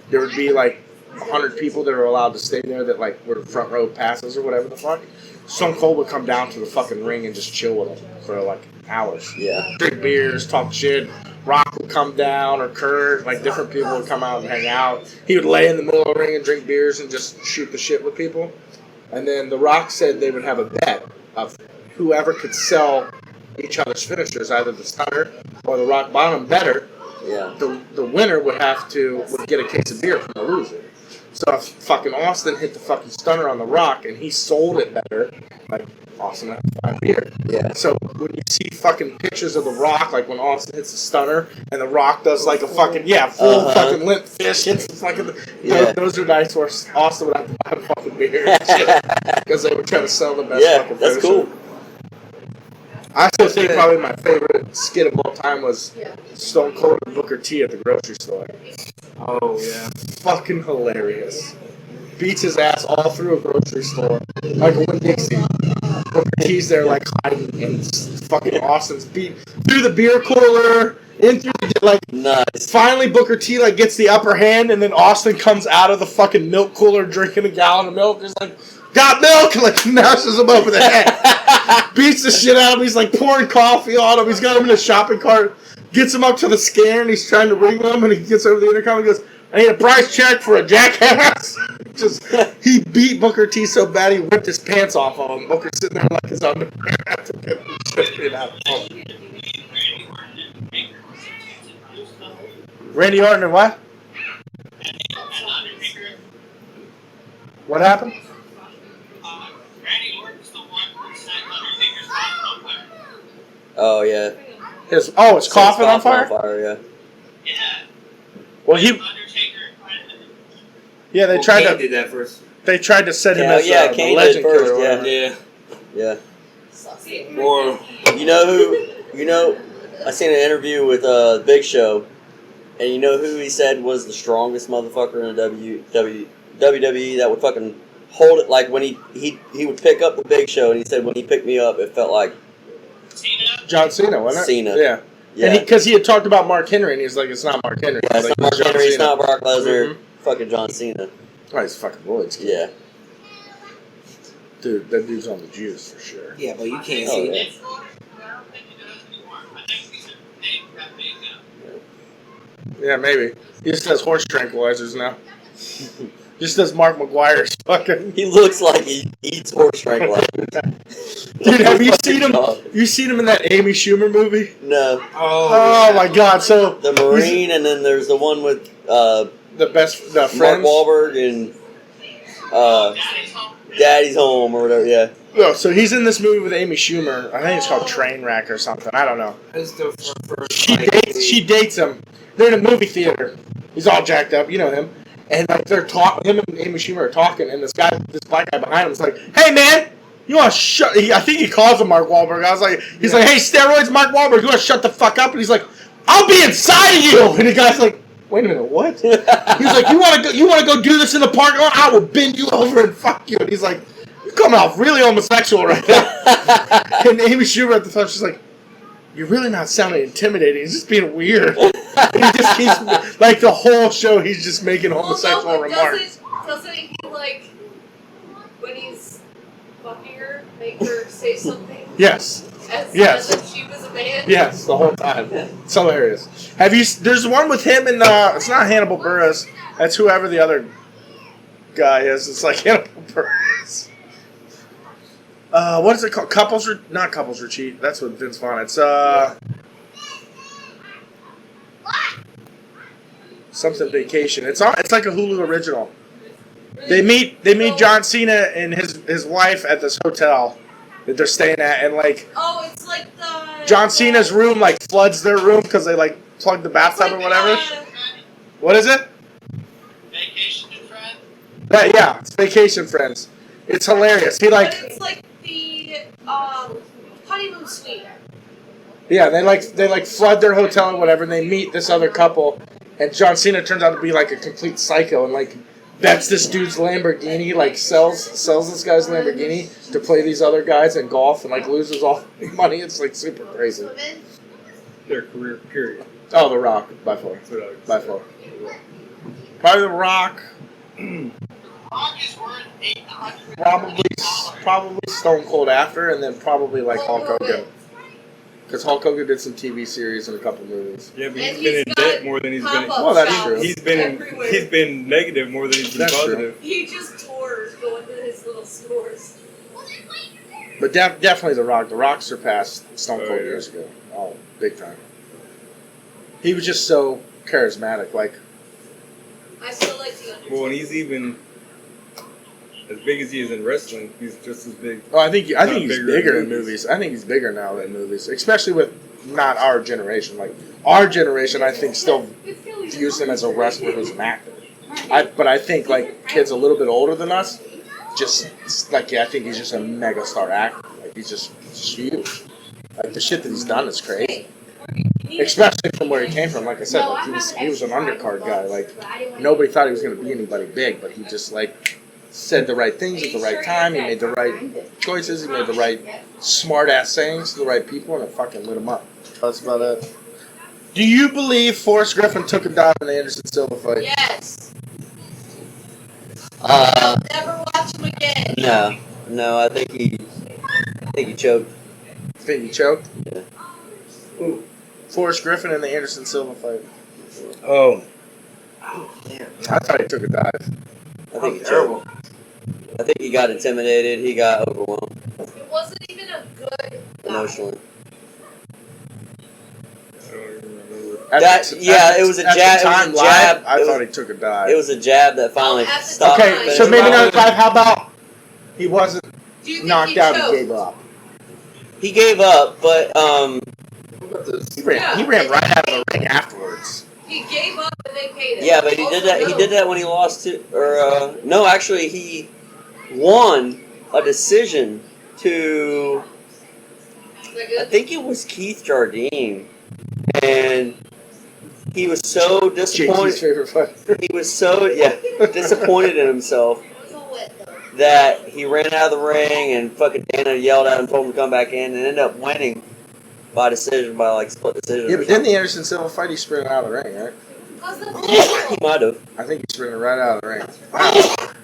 A: There would be like 100 people that were allowed to stay there that like were front row passes or whatever the fuck. Stone Cold would come down to the fucking ring and just chill with them for like hours.
C: Yeah.
A: Drink beers, talk shit. Rock would come down, or Kurt, like different people would come out and hang out. He would lay in the middle of the ring and drink beers and just shoot the shit with people. And then The Rock said they would have a bet of whoever could sell each other's finishers, either the Stunner or the Rock Bottom better.
C: Yeah.
A: The winner would get a case of beer from the loser. So if fucking Austin hit the fucking Stunner on The Rock and he sold it better, like Austin had to buy beer.
C: Yeah.
A: So when you see fucking pictures of The Rock, like when Austin hits the Stunner and The Rock does like a fucking full fucking limp fish hits the fucking those are nights where Austin would have to buy a fucking beer and shit because they were trying to sell the best fucking
C: that's
A: finisher.
C: cool.
A: I still think probably my favorite skit of all time was Stone Cold and Booker T at the grocery store.
B: Oh, yeah.
A: Fucking hilarious. Beats his ass all through a grocery store. Like a Winn-Dixie. Booker T's there like hiding and fucking Austin's beat through the beer cooler, in through the, like
C: Nice.
A: finally Booker T like gets the upper hand and then Austin comes out of the fucking milk cooler drinking a gallon of milk. He's like, "Got milk?" And like smashes him over the head. Beats the shit out of him. He's like pouring coffee on him. He's got him in a shopping cart. Gets him up to the scanner and he's trying to ring him and he gets over the intercom and goes, "I need a price check for a jackass." He beat Booker T so bad he ripped his pants off of him. Booker's sitting there like his underwear after getting shit out of him. Randy Orton and what? What happened?
E: Randy Orton's the one who set Undertaker's coffin on fire.
C: Oh yeah.
A: His coffin on fire?
C: Yeah.
E: Yeah.
A: Well,
E: Undertaker.
A: they tried
B: Kane
A: to
B: did that first.
A: they tried to set him as
C: Kane
A: the
C: did
A: legend
C: first,
A: killer. or whatever.
B: Yeah.
C: Yeah.
B: Or
C: You know, I seen an interview with Big Show, and you know who he said was the strongest motherfucker in the WWE that would fucking hold it, like when he would pick up the Big Show, and he said when he picked me up, it felt like
E: Cena.
A: John Cena, wasn't it?
C: Cena.
A: Yeah.
C: Yeah.
A: And because he had talked about Mark Henry, and he was like, "It's not Mark Henry."
C: Yeah, it's
A: Like,
C: not Mark
A: John
C: Henry, it's
A: Cena.
C: not Brock Lesnar,
A: Mhm.
C: fucking John Cena.
A: Oh, he's fucking roids.
C: Yeah.
A: Dude, that dude's on the juice for sure.
B: yeah, but you can't
C: Oh,
B: see
C: yeah.
B: it.
E: I don't think he does anymore. I think he's got makeup.
A: Yeah, maybe. He just does horse tranquilizers now. Just does Mark McGuire's fucking.
C: He looks like he eats horse tranquilizers.
A: Dude, have you seen him?
C: God.
A: You seen him in that Amy Schumer movie?
C: No.
A: Oh my God! So
C: The Marine, and then there's the one with
A: the
C: Mark
A: friends.
C: Wahlberg and
E: Daddy's home.
C: Daddy's Home or whatever, yeah.
A: No, so he's in this movie with Amy Schumer. I think it's called Trainwreck or something. I don't know.
B: That's the first.
A: She dates him. They're in a movie theater. He's all jacked up, you know him. And like they're talking, him and Amy Schumer are talking, and this black guy behind him is like, "Hey man, you want to shut?" I think he calls him Mark Wahlberg. I was like, he's like, "Hey, steroids, Mark Wahlberg, you want to shut the fuck up?" And he's like, "I'll be inside of you." And the guy's like, "Wait a minute, what?" He's like, "You want to go do this in the parking lot? I will bend you over and fuck you." And he's like, "You're coming off really homosexual right now." And Amy Schumer at the time, she's like, you're really not sounding intimidating. He's just being weird. He just keeps, like, the whole show, he's just making homosexual remarks.
F: Doesn't he, like, when he's fucking her, make her say something?
A: Yes.
F: As if she was a man?
A: Yes, the whole time. It's hilarious. Have you? There's one with him and it's not Hannibal Buress. That's whoever the other guy is. It's like Hannibal Buress. What is it called? Not Couples Retreat. That's what Vince Vaughn. It's something Vacation. It's like a Hulu original. They meet John Cena and his wife at this hotel that they're staying at, and like
F: It's like the
A: John Cena's room like floods their room because they like plug the bathtub or whatever. What is it?
E: Vacation and Friends.
A: Yeah, it's Vacation Friends. It's hilarious. He
F: But
A: like
F: it's like the honeymoon suite.
A: yeah, they like flood their hotel or whatever, and they meet this other couple, and John Cena turns out to be like a complete psycho and like bets this dude's Lamborghini, like sells this guy's Lamborghini to play these other guys in golf and like loses all the money. It's like super crazy.
D: Their career period.
A: Oh, The Rock by far.
D: That's what I would
A: By
D: say.
A: far. Probably The Rock.
E: Rock is worth $800.
A: Probably Stone Cold after, and then probably like Hulk Hogan. Because Hulk Hogan did some TV series and a couple movies.
D: Yeah, but
F: And
D: he's been
F: he's
D: in
F: got
D: debt more than he's been.
A: Well, that's true.
F: Everywhere.
D: He's been negative more than he's been
A: That's true.
D: positive.
F: He just tours going to his little stores.
A: But definitely The Rock. The Rock surpassed Stone Cold
D: Oh, yeah.
A: years ago. Oh, big time. He was just so charismatic. Like,
F: I still like the Undertaker.
D: Well, and he's even as big as he is in wrestling. He's just as big.
A: oh, I think he's
D: Not bigger
A: bigger
D: in
A: in
D: movies.
A: movies. I think he's bigger now than movies, especially with not our generation. Like our generation, I think still views him as a wrestler who's an actor. But I think like kids a little bit older than us, just like I think he's just a mega star actor. Like he's just huge. Like the shit that he's done is crazy. Especially from where he came from. Like I said, like he was an undercard guy. Like nobody thought he was going to be anybody big, but he just like said the right things at the right time. He made the right choices. He made the right smart ass sayings to the right people, and it fucking lit him up. That's about it. Do you believe Forrest Griffin took a dive in the Anderson Silva fight?
F: Yes. I'll
C: Uh,
F: never watch him again.
C: no, I think he choked.
A: Think he choked?
C: Yeah.
A: Ooh. Forrest Griffin in the Anderson Silva fight.
B: Oh.
A: I thought he took a dive.
C: I think he choked. I think he got intimidated. He got overwhelmed
F: It wasn't even a good
C: emotionally.
D: I don't even remember.
C: It was a jab.
A: Time
C: It was a jab.
A: I
C: It
A: thought
C: was-
A: he took a dive.
C: It was a jab that finally
F: Oh, at the
C: stopped.
F: time.
A: Okay, so maybe not a dive. How about he wasn't
F: Do you think
A: knocked
F: he
A: out
F: choked?
A: and gave up?
C: He gave up, but
A: He ran right out of the ring afterwards.
F: He gave up and they paid him.
C: yeah, but he did that. He did that when he lost to, or no, actually, he won a decision to.
F: Is that
C: I
F: good?
C: think it was Keith Jardine, and he was so
A: JT's
C: disappointed.
A: favorite fighter.
C: He was so disappointed in himself that he ran out of the ring and fucking Dana yelled at him, told him to come back in, and ended up winning by decision, by like split decision.
A: Yeah,
C: or
A: but didn't
C: something.
A: the Anderson Silva fight, he sprinted out of the ring, right?
C: He might have.
A: I think he sprinted right out of the ring.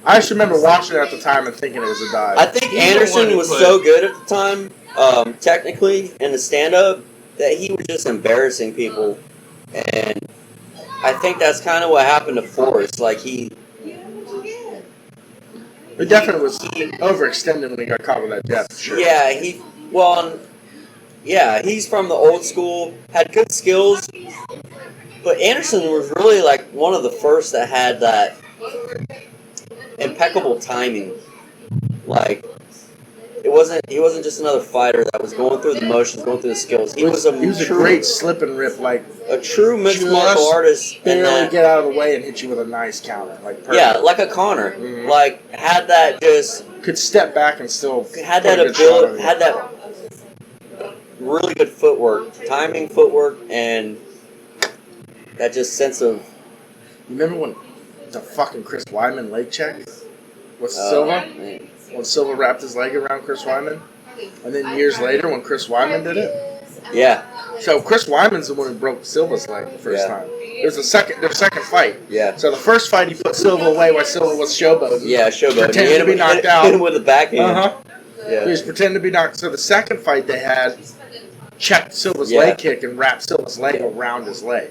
A: I just remember watching it at the time and thinking it was a dive.
C: I think
B: He's the one
C: Anderson
B: who
C: was
B: put-
C: so good at the time, technically, in the stand-up, that he was just embarrassing people. And I think that's kind of what happened to Forrest. Like, he
A: It definitely was overextended when he got caught with that jab, for sure.
C: he's from the old school, had good skills, but Anderson was really like one of the first that had that impeccable timing. Like, he wasn't just another fighter that was going through the motions, going through the skills. He was a true,
A: great slip and rip, like
C: a true mixed
A: Just
C: martial artist, and
A: barely
C: that,
A: get out of the way and hit you with a nice counter, like perfect.
C: yeah, like a Connor,
A: Mhm.
C: like had that just
A: Could step back and still
C: had
A: put
C: that
A: a good shot on
C: ability,
A: you.
C: had that really good footwork, timing, footwork, and that just sense of
A: Remember when the fucking Chris Weidman leg check with Silva?
C: man.
A: When Silva wrapped his leg around Chris Weidman? And then years later when Chris Weidman did it?
C: Yeah,
A: So Chris Wyman's the one who broke Silva's leg the first
C: Yeah.
A: time. It was their second fight.
C: Yeah.
A: So the first fight he put Silva away while Silva was showboating.
C: Yeah, Showboat.
A: Pretending to be knocked out.
C: Hit him with a backhand.
A: Uh-huh. He
C: Yeah.
A: was pretending to be knocked. So the second fight they had checked Silva's
C: Yeah.
A: leg kick and wrapped Silva's leg around his leg.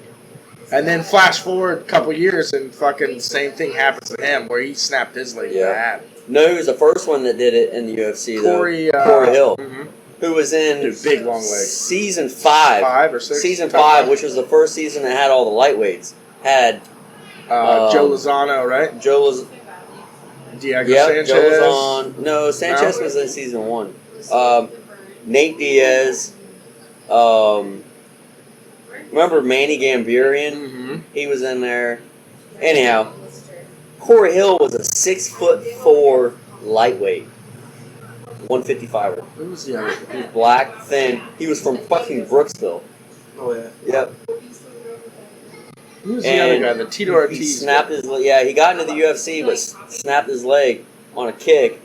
A: And then flash forward a couple years and fucking same thing happens to him where he snapped his leg
C: Yeah.
A: bad.
C: No, he was the first one that did it in the UFC, though.
A: Corey
C: Hill,
A: mhm.
C: who was in
A: Dude, big long leg.
C: season 5.
A: 5 or 6.
C: Season 5, which was the first season that had all the lightweights. Had
A: Joe Lozano, right?
C: Joe was
A: Diego
C: yeah,
A: Sanchez.
C: Joe was on. No, Sanchez
A: No?
C: was in season 1. Nate Diaz. Remember Manny Gamburian?
A: Mm-hmm.
C: He was in there. Anyhow, Corey Hill was a 6'4" lightweight, 155er.
A: Who was the other?
C: He was black, thin. He was from fucking Brooksville.
A: Oh yeah.
C: Yep.
A: Who was the other
C: And
A: guy? The Tito
C: He
A: Ortiz.
C: snapped his. Yeah, he got into the UFC, but snapped his leg on a kick,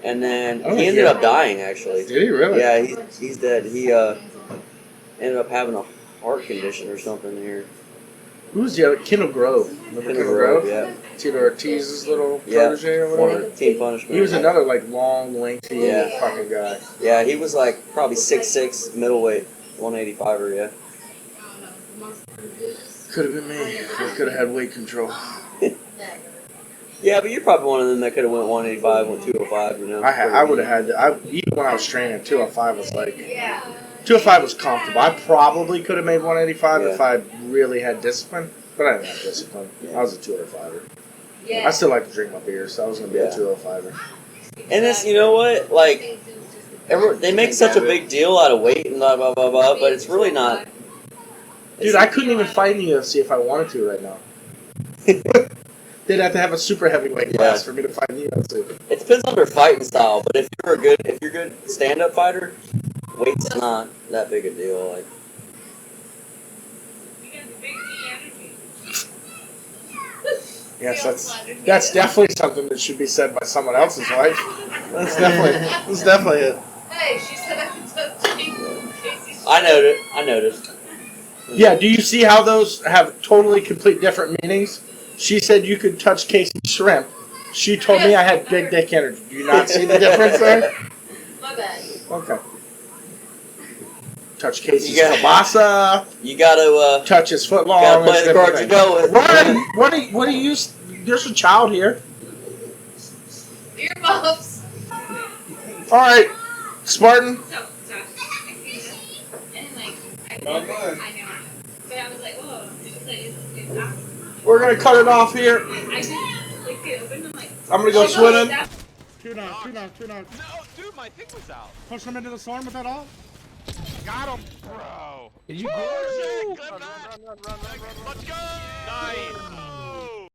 C: and then
A: Oh,
C: he ended
A: yeah.
C: up dying. Actually.
A: Did he really?
C: Yeah, he's dead. He ended up having a heart condition or something here.
A: Who was the other? Kendall Grove. Remember
C: Kendall Grove, yeah.
A: Tito Ortiz's little
C: Yeah.
A: protege or
C: Or
A: whatever.
C: Team Punishment.
A: He was another like long, lengthy
C: Yeah.
A: fucking guy.
C: Yeah, he was like probably 6'6", middleweight, 185er. Yeah.
A: Could have been me. I could have had weight control.
C: Yeah, but you're probably one of them that could have went 185, went 205. You know.
A: I would have had. Even when I was training, 205 was like 205 was comfortable. I probably could have made 185 if
C: Yeah.
A: I really had discipline, but I didn't have discipline.
C: Yeah.
A: I was a 205er. I still like to drink my beer, so I was gonna be
C: Yeah.
A: a 205er.
C: And this, you know what? Like, they make such a big deal out of weight and blah blah blah blah, but it's really not.
A: Dude, I couldn't even fight in the UFC if I wanted to right now. They'd have to have a super heavyweight class for me to fight in the UFC.
C: It depends on their fighting style, but if you're a good stand-up fighter, weight's not that big a deal. Like,
A: Yes, that's definitely something that should be said by someone else's wife. That's definitely it.
F: Hey, she said I could touch Casey.
C: I noticed.
A: Yeah, do you see how those have totally complete different meanings? She said you could touch Casey's shrimp. She told me I had big dick energy. Do you not see the difference there?
F: My bad.
A: Okay. Touch Casey's
C: You gotta-
A: kielbasa.
C: You gotta
A: Touch his foot long.
C: gotta play
A: it's
C: the cards you
A: different
C: go with.
A: things. What do you use? There's a child here.
F: Earmuffs.
A: All right, Spartan.
G: So, Josh, I see this, and like, I know. But I was like, whoa, it's awesome.
A: We're gonna cut it off here.
G: I just, like, it opened, I'm like,
A: I'm gonna go
G: oh,
A: swimming.
G: that's
H: Two down.
I: No, dude, my thing was out.
H: Push him into the storm with that all?
I: Got him, bro.
H: Did you
I: Woo!
H: go?
I: Shit, clip that. Let's go. Nice.